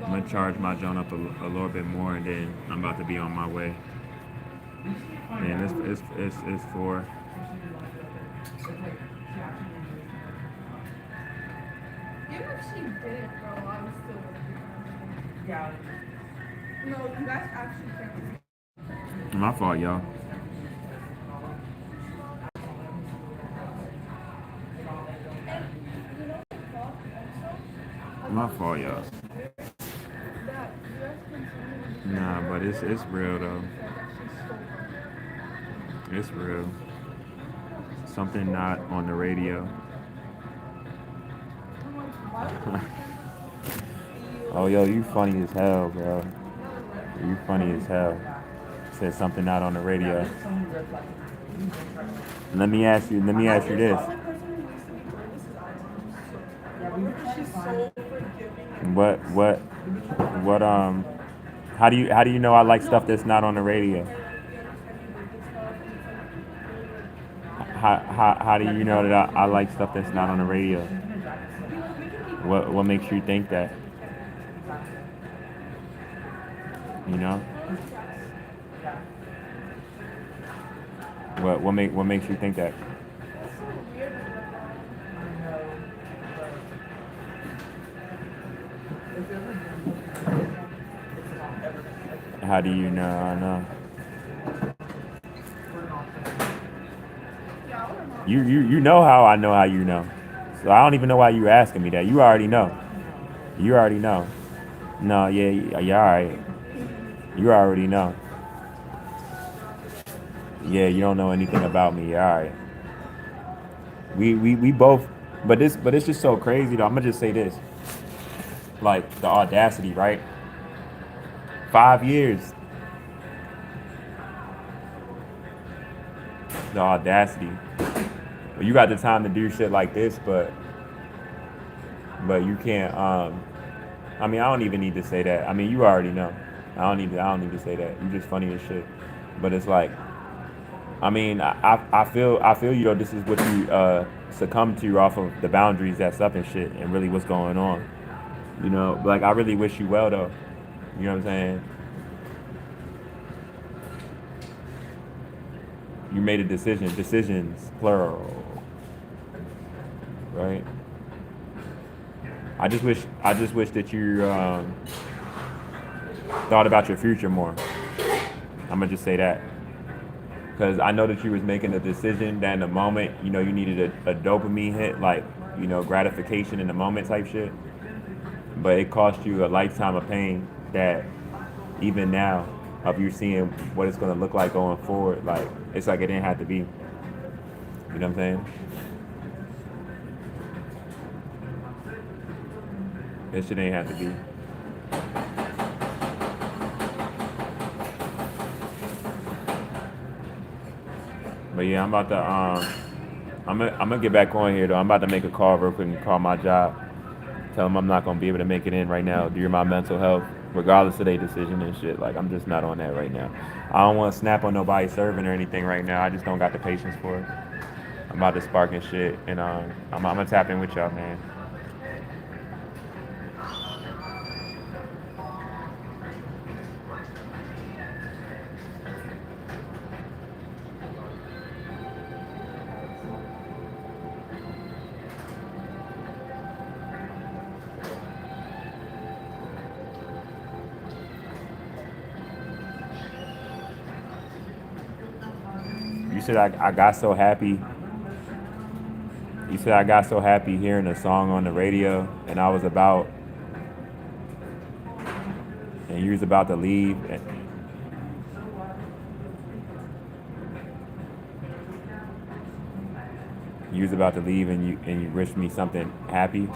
I'm gonna charge my joint up a little bit more, and then I'm about to be on my way. And it's for. Even if she didn't grow, I would still want to be friends. Yeah. No, you guys actually can't. My fault, y'all. And you know the fault also? My fault, y'all. That you guys continue Nah, but it's real though. said that she's so perfect. It's real. Something not on the radio. I'm like, why would I feel Oh, yo, you funny as hell, bro. You funny as hell. Said something not on the radio. Let me ask you. Let me ask you this. she's so forgiving? What how do you know I like stuff that's not on the radio? How do you know that I like stuff that's not on the radio? What makes you think that? You know? What makes you think that? How do you know I know? You know how I know how you know. So I don't even know why you asking me that. You already know. You already know. No, yeah, all right. You already know. Yeah, you don't know anything about me. All right. We both, but it's just so crazy though. I'm gonna just say this, like the audacity, right? 5 years, the audacity. Well, you got the time to do shit like this, but you can't. I mean, I don't even need to say that. I mean, you already know. I don't need to say that. You just funny as shit. But it's like, I mean, I feel you though. This is what you succumb to off of the boundaries that's up and shit, and really what's going on. You know, like I really wish you well though. You know what I'm saying? You made a decision. Decisions, plural, right? I just wish that you thought about your future more. I'm gonna just say that. Because I know that you was making a decision that in the moment, you know, you needed a dopamine hit, like, you know, gratification in the moment type shit. But it cost you a lifetime of pain that even now, of you seeing what it's gonna look like going forward, like it's like it didn't have to be. You know what I'm saying? It shit ain't have to be. But yeah, I'm about to I'm gonna get back on here though. I'm about to make a call real quick and call my job. Tell them I'm not gonna be able to make it in right now due to my mental health, regardless of their decision and shit. Like I'm just not on that right now. I don't want to snap on nobody serving or anything right now. I just don't got the patience for it. I'm about to spark and shit, and I'm gonna tap in with y'all, man. You said I got so happy. You said I got so happy hearing a song on the radio, and I was about, and you was about to leave. You was about to leave, and you wished me something happy.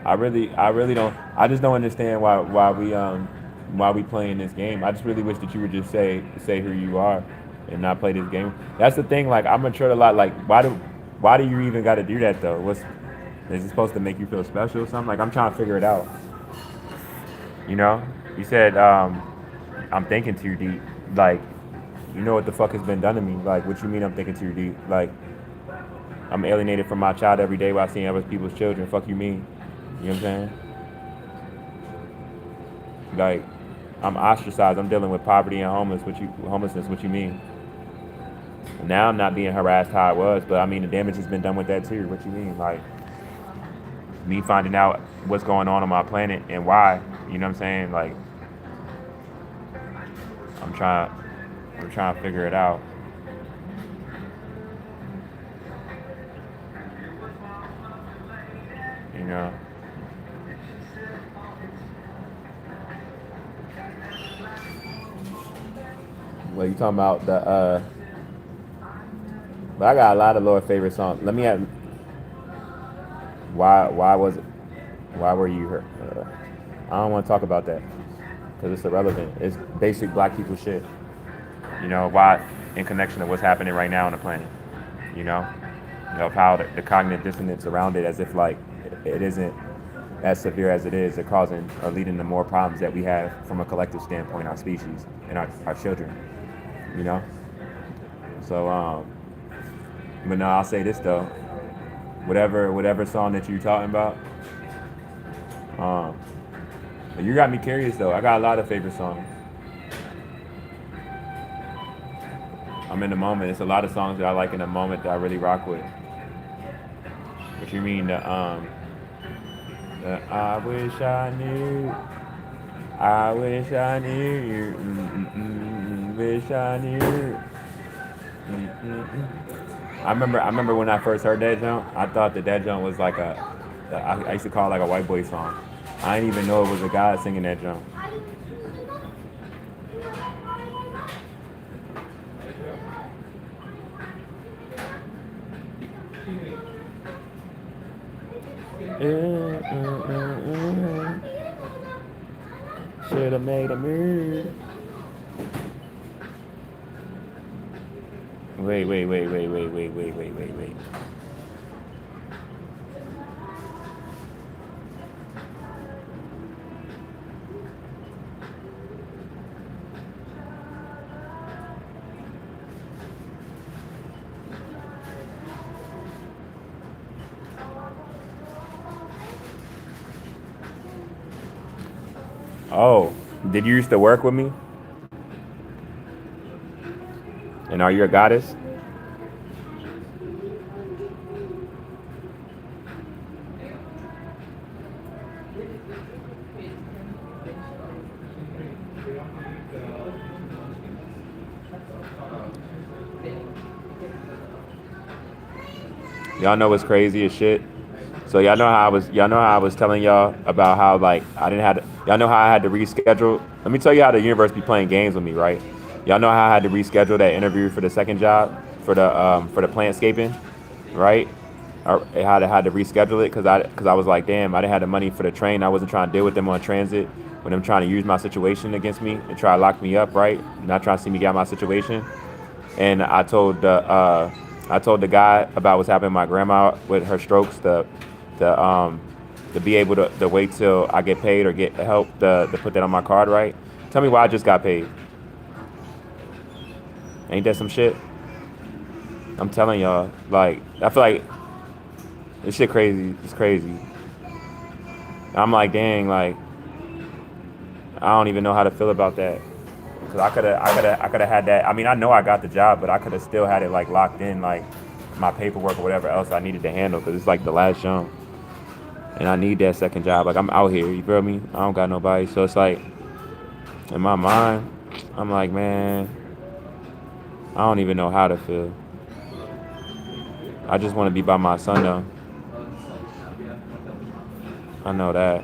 I really don't. I just don't understand why we playing this game. I just really wish that you would just say who you are, and not play this game. That's the thing. Like I'm matured a lot. Like why do you even got to do that though? Is it supposed to make you feel special or something? Like I'm trying to figure it out. You know, you said I'm thinking too deep. Like you know what the fuck has been done to me. Like what you mean I'm thinking too deep? Like I'm alienated from my child every day while seeing other people's children. Fuck you mean? You know what I'm saying? Like I'm ostracized. I'm dealing with poverty and homelessness. What you mean? Now I'm not being harassed how I was, but I mean the damage has been done with that too. What you mean? Like me finding out what's going on my planet and why. You know what I'm saying? Like I'm trying to figure it out. You know. Well, you talking about the but I got a lot of Lord favorite songs. Let me have why was it why were you hurt? I don't want to talk about that because it's irrelevant. It's basic black people shit. You know why in connection to what's happening right now on the planet. You know, of how the cognitive dissonance around it, as if like it isn't as severe as it is, it causing or leading to more problems that we have from a collective standpoint, our species and our children. You know, so but no, I'll say this though. Whatever song that you're talking about, you got me curious though. I got a lot of favorite songs. I'm in the moment. It's a lot of songs that I like in the moment that I really rock with. What you mean the I wish I knew. I wish I knew. Wish I knew. I remember when I first heard that jump, I thought that jump was like I used to call it like a white boy song. I didn't even know it was a guy singing that jump. Should have made a move. Wait. Oh, did you used to work with me? And are you a goddess? Y'all know what's crazy as shit? So y'all know how I was telling y'all about how like y'all know how I had to reschedule. Let me tell you how the universe be playing games with me, right? Y'all know how I had to reschedule that interview for the second job for the plantscaping, right? I had to reschedule it because I was like, damn, I didn't have the money for the train. I wasn't trying to deal with them on transit when them trying to use my situation against me and try to lock me up, right? Not trying to see me get out of my situation. And I told the guy about what's happening to my grandma with her strokes to be able to wait till I get paid or get help to put that on my card, right? Tell me why I just got paid. Ain't that some shit? I'm telling y'all, like, I feel like this shit crazy. It's crazy. I'm like, dang, like, I don't even know how to feel about that. Cause I could have had that. I mean, I know I got the job, but I could have still had it like locked in, like my paperwork or whatever else I needed to handle. Cause it's like the last jump, and I need that second job. Like I'm out here, you feel me? I don't got nobody, so it's like in my mind, I'm like, man, I don't even know how to feel. I just want to be by my son though. I know that.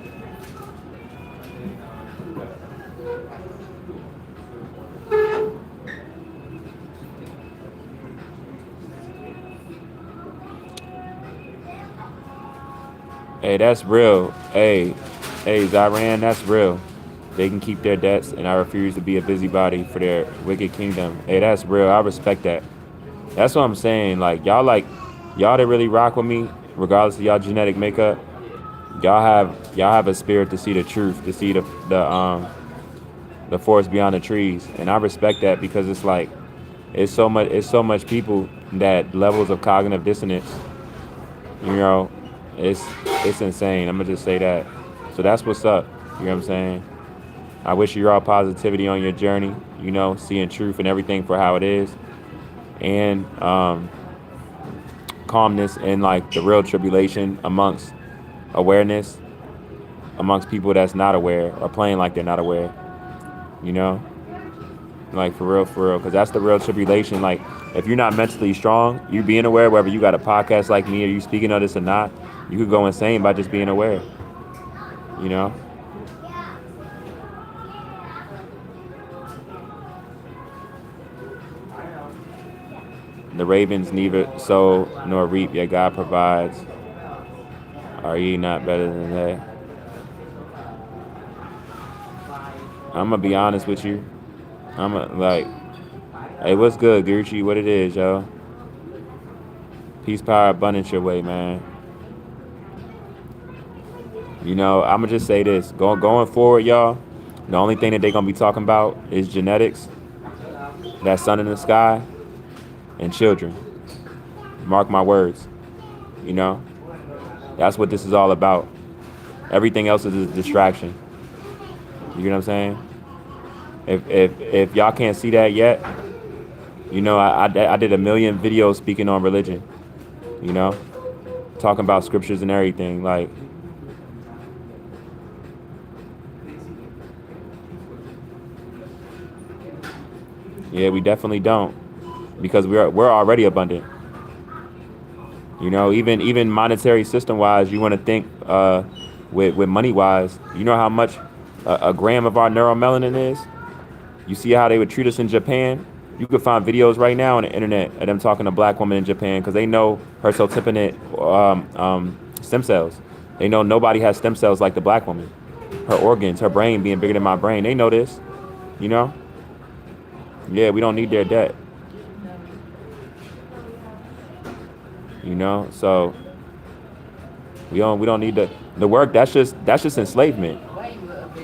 Hey, that's real. Hey, Ziran, that's real. They can keep their debts, and I refuse to be a busybody for their wicked kingdom. Hey, that's real. I respect that. That's what I'm saying. Like y'all that really rock with me, regardless of y'all genetic makeup. Y'all have a spirit to see the truth, to see the forest beyond the trees, and I respect that because it's like it's so much people that levels of cognitive dissonance. You know, it's insane. I'm gonna just say that. So that's what's up. You know what I'm saying? I wish you all positivity on your journey, you know, seeing truth and everything for how it is, and calmness and like the real tribulation amongst awareness, amongst people that's not aware or playing like they're not aware, you know, like for real, because that's the real tribulation. Like if you're not mentally strong, you being aware, whether you got a podcast like me or you speaking of this or not, you could go insane by just being aware, you know. The ravens neither sow nor reap, yet God provides. Are ye not better than they? I'm gonna be honest with you. Like, hey, what's good, Gucci? What it is, yo? Peace, power, abundance your way, man. You know, I'm gonna just say this. Going forward, y'all, the only thing that they're gonna be talking about is genetics, that sun in the sky, and children. Mark my words. You know, that's what this is all about. Everything else is a distraction. You know what I'm saying? If y'all can't see that yet, you know, I did a million videos speaking on religion. You know, talking about scriptures and everything. Like, yeah, we definitely don't, because we're already abundant. You know, even monetary system wise, you want to think with money wise. You know how much a gram of our neuromelanin is. You see how they would treat us in Japan. You could find videos right now on the internet of them talking to black women in Japan because they know her sotipanate stem cells. They know nobody has stem cells like the black woman. Her organs, her brain being bigger than my brain. They know this. You know. Yeah, we don't need their debt. You know, so we don't need the work. That's just enslavement.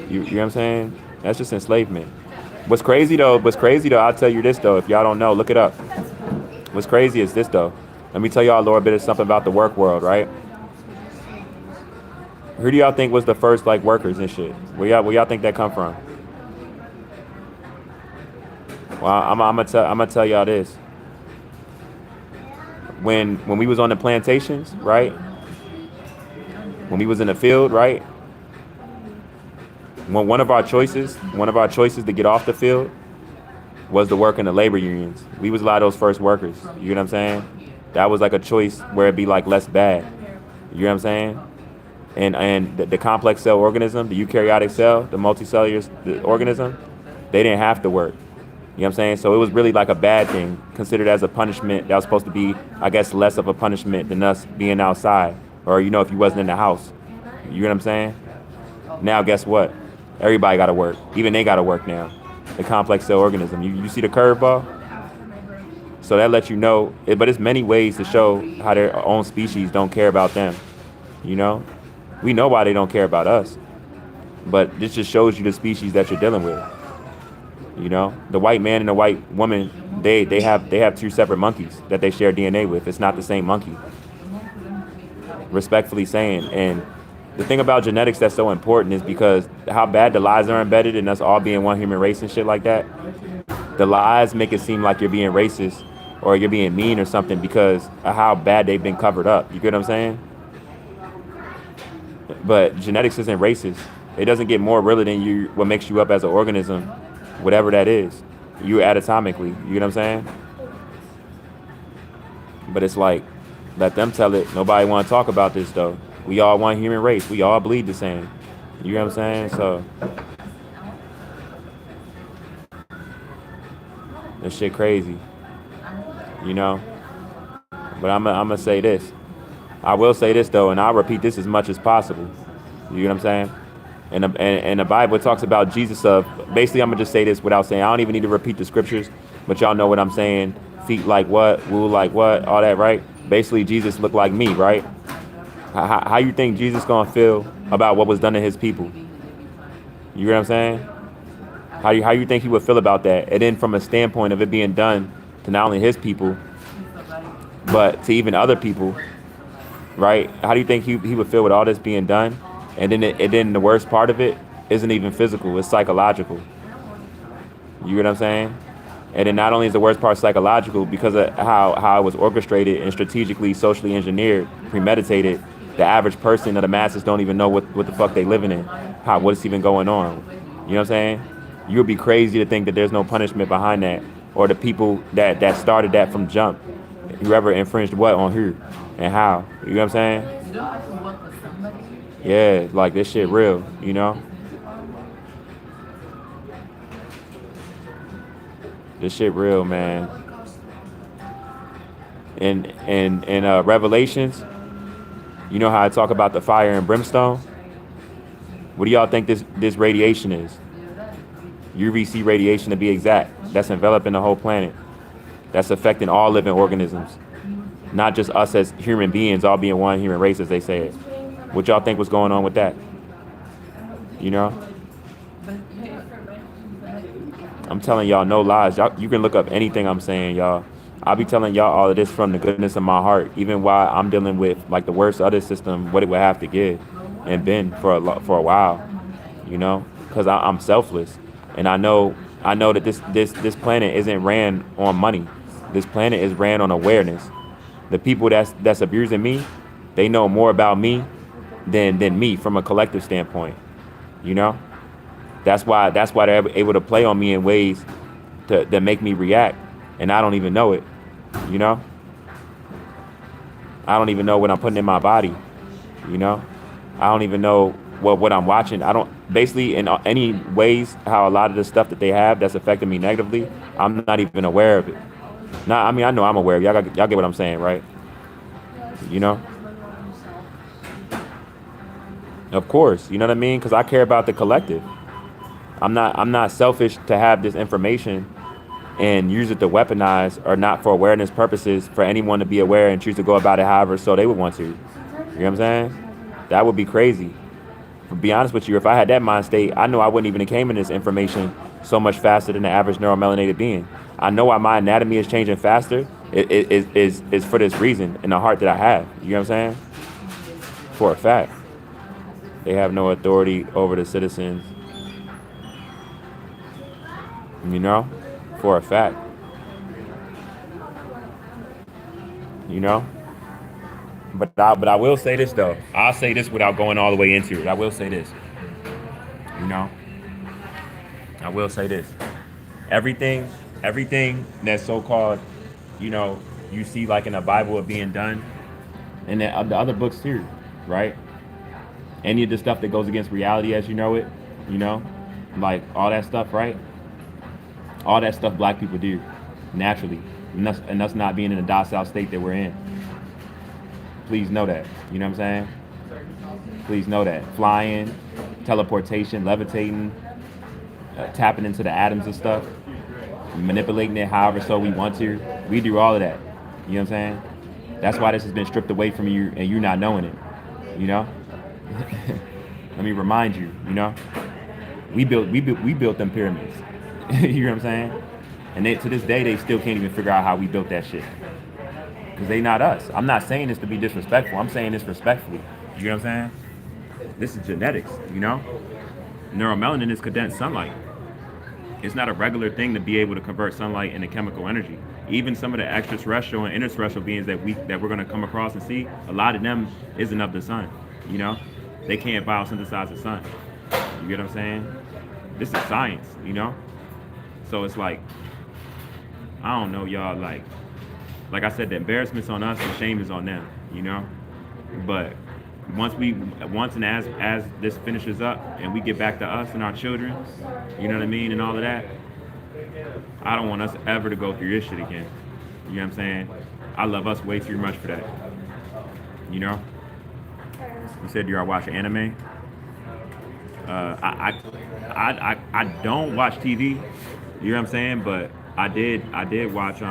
You know what I'm saying? That's just enslavement. What's crazy though, I'll tell you this though, if y'all don't know, look it up. What's crazy is this though. Let me tell y'all a little bit of something about the work world, right? Who do y'all think was the first like workers and shit? Where y'all think that come from? Well, I'm gonna tell y'all this. When we was on the plantations, right? When we was in the field, right? When one of our choices to get off the field was to work in the labor unions. We was a lot of those first workers. You know what I'm saying? That was like a choice where it'd be like less bad. You know what I'm saying? And the complex cell organism, the eukaryotic cell, the multicellular organism, they didn't have to work. You know what I'm saying? So it was really like a bad thing, considered as a punishment that was supposed to be, I guess, less of a punishment than us being outside. Or, you know, if you wasn't in the house. You know what I'm saying? Now, guess what? Everybody got to work. Even they got to work now. The complex cell organism. You see the curveball? So that lets you know, but it's many ways to show how their own species don't care about them. You know? We know why they don't care about us. But this just shows you the species that you're dealing with. You know? The white man and the white woman, they have two separate monkeys that they share DNA with. It's not the same monkey. Respectfully saying. And the thing about genetics that's so important is because how bad the lies are embedded in us all being one human race and shit like that. The lies make it seem like you're being racist or you're being mean or something because of how bad they've been covered up. You get what I'm saying? But genetics isn't racist. It doesn't get more realer than you, what makes you up as an organism, whatever that is. You anatomically. You get what I'm saying? But it's like, let them tell it. Nobody want to talk about this though. We all one human race. We all bleed the same. You know what I'm saying? So this shit crazy. You know? But I'm gonna say this. I will say this though, and I'll repeat this as much as possible. You know what I'm saying? And the Bible talks about Jesus of, basically I'm gonna just say this without saying, I don't even need to repeat the scriptures, but y'all know what I'm saying. Feet like what, wool like what, all that, right? Basically Jesus looked like me, right? How you think Jesus gonna feel about what was done to his people? You know what I'm saying? How you think he would feel about that? And then from a standpoint of it being done to not only his people, but to even other people, right? How do you think he would feel with all this being done? And then the worst part of it isn't even physical, it's psychological. You get what I'm saying? And then not only is the worst part psychological because of how it was orchestrated and strategically, socially engineered, premeditated, the average person of the masses don't even know what the fuck they living in, what's even going on. You know what I'm saying? You would be crazy to think that there's no punishment behind that, or the people that started that from jump, whoever infringed what on who and how. You know what I'm saying? Yeah, like this shit real, you know? This shit real, man. In Revelations, you know how I talk about the fire and brimstone? What do y'all think this radiation is? UVC radiation to be exact. That's enveloping the whole planet. That's affecting all living organisms. Not just us as human beings, all being one human race, as they say it. What y'all think was going on with that? You know? I'm telling y'all no lies. Y'all, you can look up anything I'm saying, y'all. I'll be telling y'all all of this from the goodness of my heart, even while I'm dealing with like the worst other system, what it would have to give, and been for a while, you know, because I'm selfless, and I know that this planet isn't ran on money. This planet is ran on awareness. The people that's abusing me, they know more about me than me from a collective standpoint, you know. That's why they're able to play on me in ways that make me react, and I don't even know it. You know, I don't even know what I'm putting in my body. You know, I don't even know what I'm watching. I don't basically in any ways how a lot of the stuff that they have that's affecting me negatively. I'm not even aware of it. Now, I mean, I know I'm aware. Y'all get what I'm saying, right? You know. Of course, you know what I mean, because I care about the collective. I'm not selfish to have this information and use it to weaponize or not for awareness purposes for anyone to be aware and choose to go about it however so they would want to. You know what I'm saying? That would be crazy. To be honest with you, if I had that mind state, I know I wouldn't even have came in this information so much faster than the average neuromelanated being. I know why my anatomy is changing faster is for this reason in the heart that I have. You know what I'm saying? For a fact. They have no authority over the citizens. You know? For a fact. You know? But I will say this though. I'll say this without going all the way into it. I will say this. You know? I will say this. Everything that's so-called, you know, you see like in the Bible of being done, and the other books too, right? Any of the stuff that goes against reality as you know it, you know? Like all that stuff, right? All that stuff black people do naturally, and us not being in the docile state that we're in. Please know that. You know what I'm saying? Please know that. Flying, teleportation, levitating, tapping into the atoms of stuff, manipulating it however so we want to. We do all of that. You know what I'm saying? That's why this has been stripped away from you and you not knowing it. You know? Let me remind you, you know? We built them pyramids. You know what I'm saying? And to this day, they still can't even figure out how we built that shit. Because they not us. I'm not saying this to be disrespectful. I'm saying this respectfully. You know what I'm saying? This is genetics, you know? Neuromelanin is condensed sunlight. It's not a regular thing to be able to convert sunlight into chemical energy. Even some of the extraterrestrial and interterrestrial beings that we're going to come across and see, a lot of them isn't of the sun, you know? They can't biosynthesize the sun. You get what I'm saying? This is science, you know? So it's like, I don't know, y'all, like I said, the embarrassment's on us, the shame is on them, you know? But once and as this finishes up and we get back to us and our children, you know what I mean, and all of that, I don't want us ever to go through this shit again. You know what I'm saying? I love us way too much for that. You know? You said you're watching anime? I don't watch TV. You know what I'm saying? But I did watch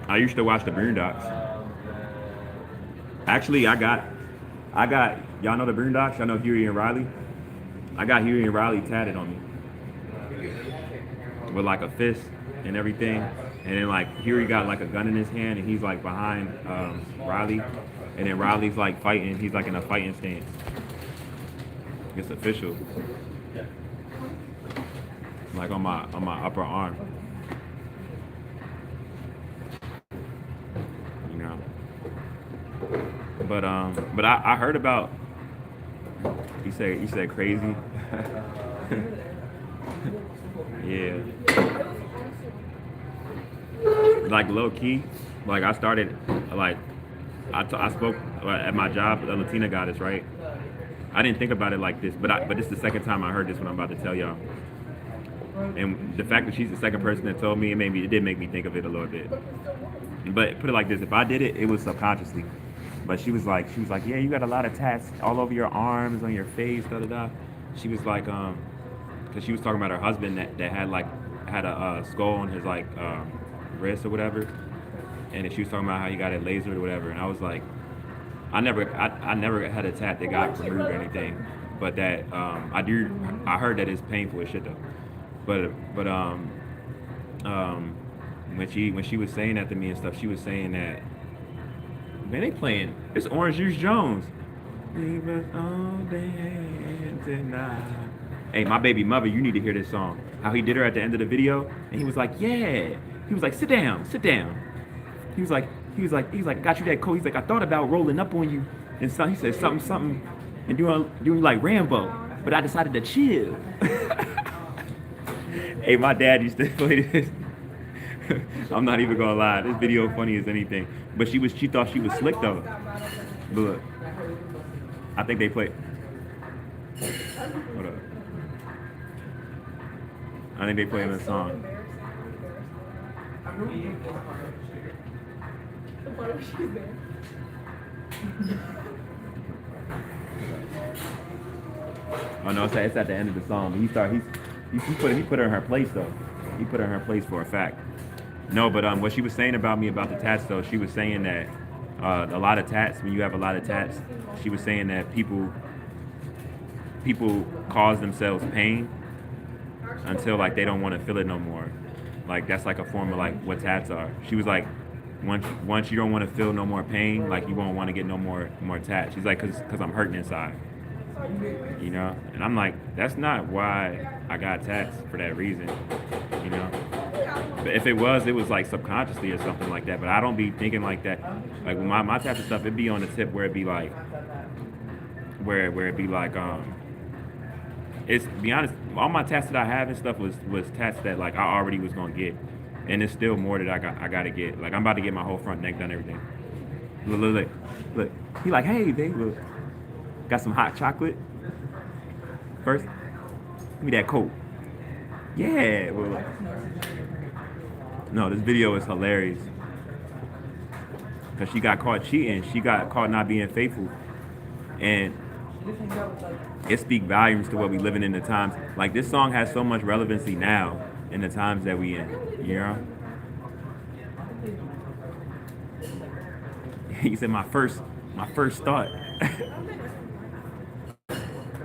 I used to watch the Boondocks. Actually, I got y'all know the Boondocks? Y'all know Huey and Riley? I got Huey and Riley tatted on me with like a fist and everything. And then like Huey got like a gun in his hand and he's like behind Riley. And then Riley's like fighting. He's like in a fighting stance. It's official. Like on my upper arm. You know. But I heard about. You said crazy. Yeah. Like low key, like I started like I spoke at my job, the Latina goddess, right? I didn't think about it like this, but this is the second time I heard this, what I'm about to tell y'all. And the fact that she's the second person that told me, it did make me think of it a little bit. But put it like this: if I did it, it was subconsciously. But she was like, yeah, you got a lot of tats all over your arms, on your face, da da da. She was like, because she was talking about her husband that had a skull on his like wrist or whatever, and she was talking about how he got it lasered or whatever. And I was like, I never had a tat that got removed or anything, but that I heard that it's painful as shit though. But when she was saying that to me and stuff, she was saying that, man, they playing it's Orange Juice Jones. Leave us all day tonight. Hey, my baby mother, you need to hear this song. How he did her at the end of the video, and he was like, yeah. He was like, sit down. He was like, got you that coat. He's like, I thought about rolling up on you, and so he said something, and doing like Rambo, but I decided to chill. Hey, my dad used to play this. I'm not even gonna lie, this video funny as anything. But she thought she was slick though. But look, I think they play. Hold up. I think they play the song. Oh no, it's at the end of the song. He put her in her place though. He put her in her place for a fact. No, but what she was saying about me about the tats though, she was saying that a lot of tats, when you have a lot of tats, she was saying that people cause themselves pain until like they don't want to feel it no more. Like that's like a form of like what tats are. She was like, once you don't want to feel no more pain, like you won't want to get no more tats. She's like, cause I'm hurting inside. You know, and I'm like, that's not why I got tats for that reason. You know, but if it was like subconsciously or something like that. But I don't be thinking like that. Like with my tats and stuff, it'd be on the tip where it'd be like, where it'd be like it's, to be honest, all my tats that I have and stuff was tats that like I already was gonna get, and it's still more that I gotta get. Like I'm about to get my whole front neck done, everything. Look. He like, hey, babe, look, got some hot chocolate. First, give me that coat. Yeah. Well, no, this video is hilarious because she got caught cheating. She got caught not being faithful, and it speaks volumes to what we living in the times. Like this song has so much relevancy now in the times that we in. You know? He said my first thought.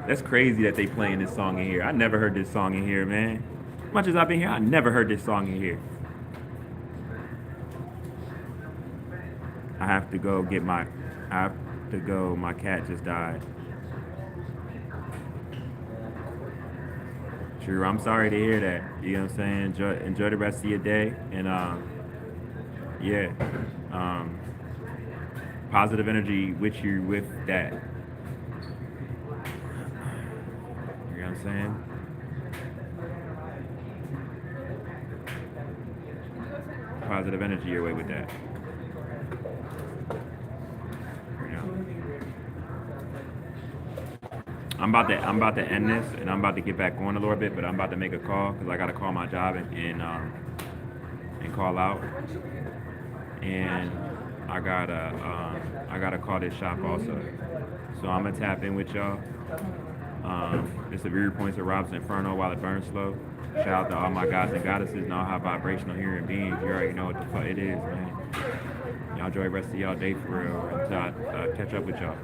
That's crazy that they playing this song in here. I never heard this song in here, man. As much as I've been here, I never heard this song in here. I have to go. My cat just died. True, I'm sorry to hear that. You know what I'm saying? Enjoy the rest of your day. And yeah. Positive energy with you with that. You know what I'm saying? Positive energy your way with that. You know? I'm about to end this, and I'm about to get back on a little bit, but I'm about to make a call because I got to call my job and call out, and I gotta call this shop also. So I'm gonna tap in with y'all. It's the Rear Points of RoBs Inferno while it burns slow. Shout out to all my guys and goddesses and all high vibrational human beings. You already know what the fuck it is, man. Y'all enjoy the rest of y'all day for real until I catch up with y'all.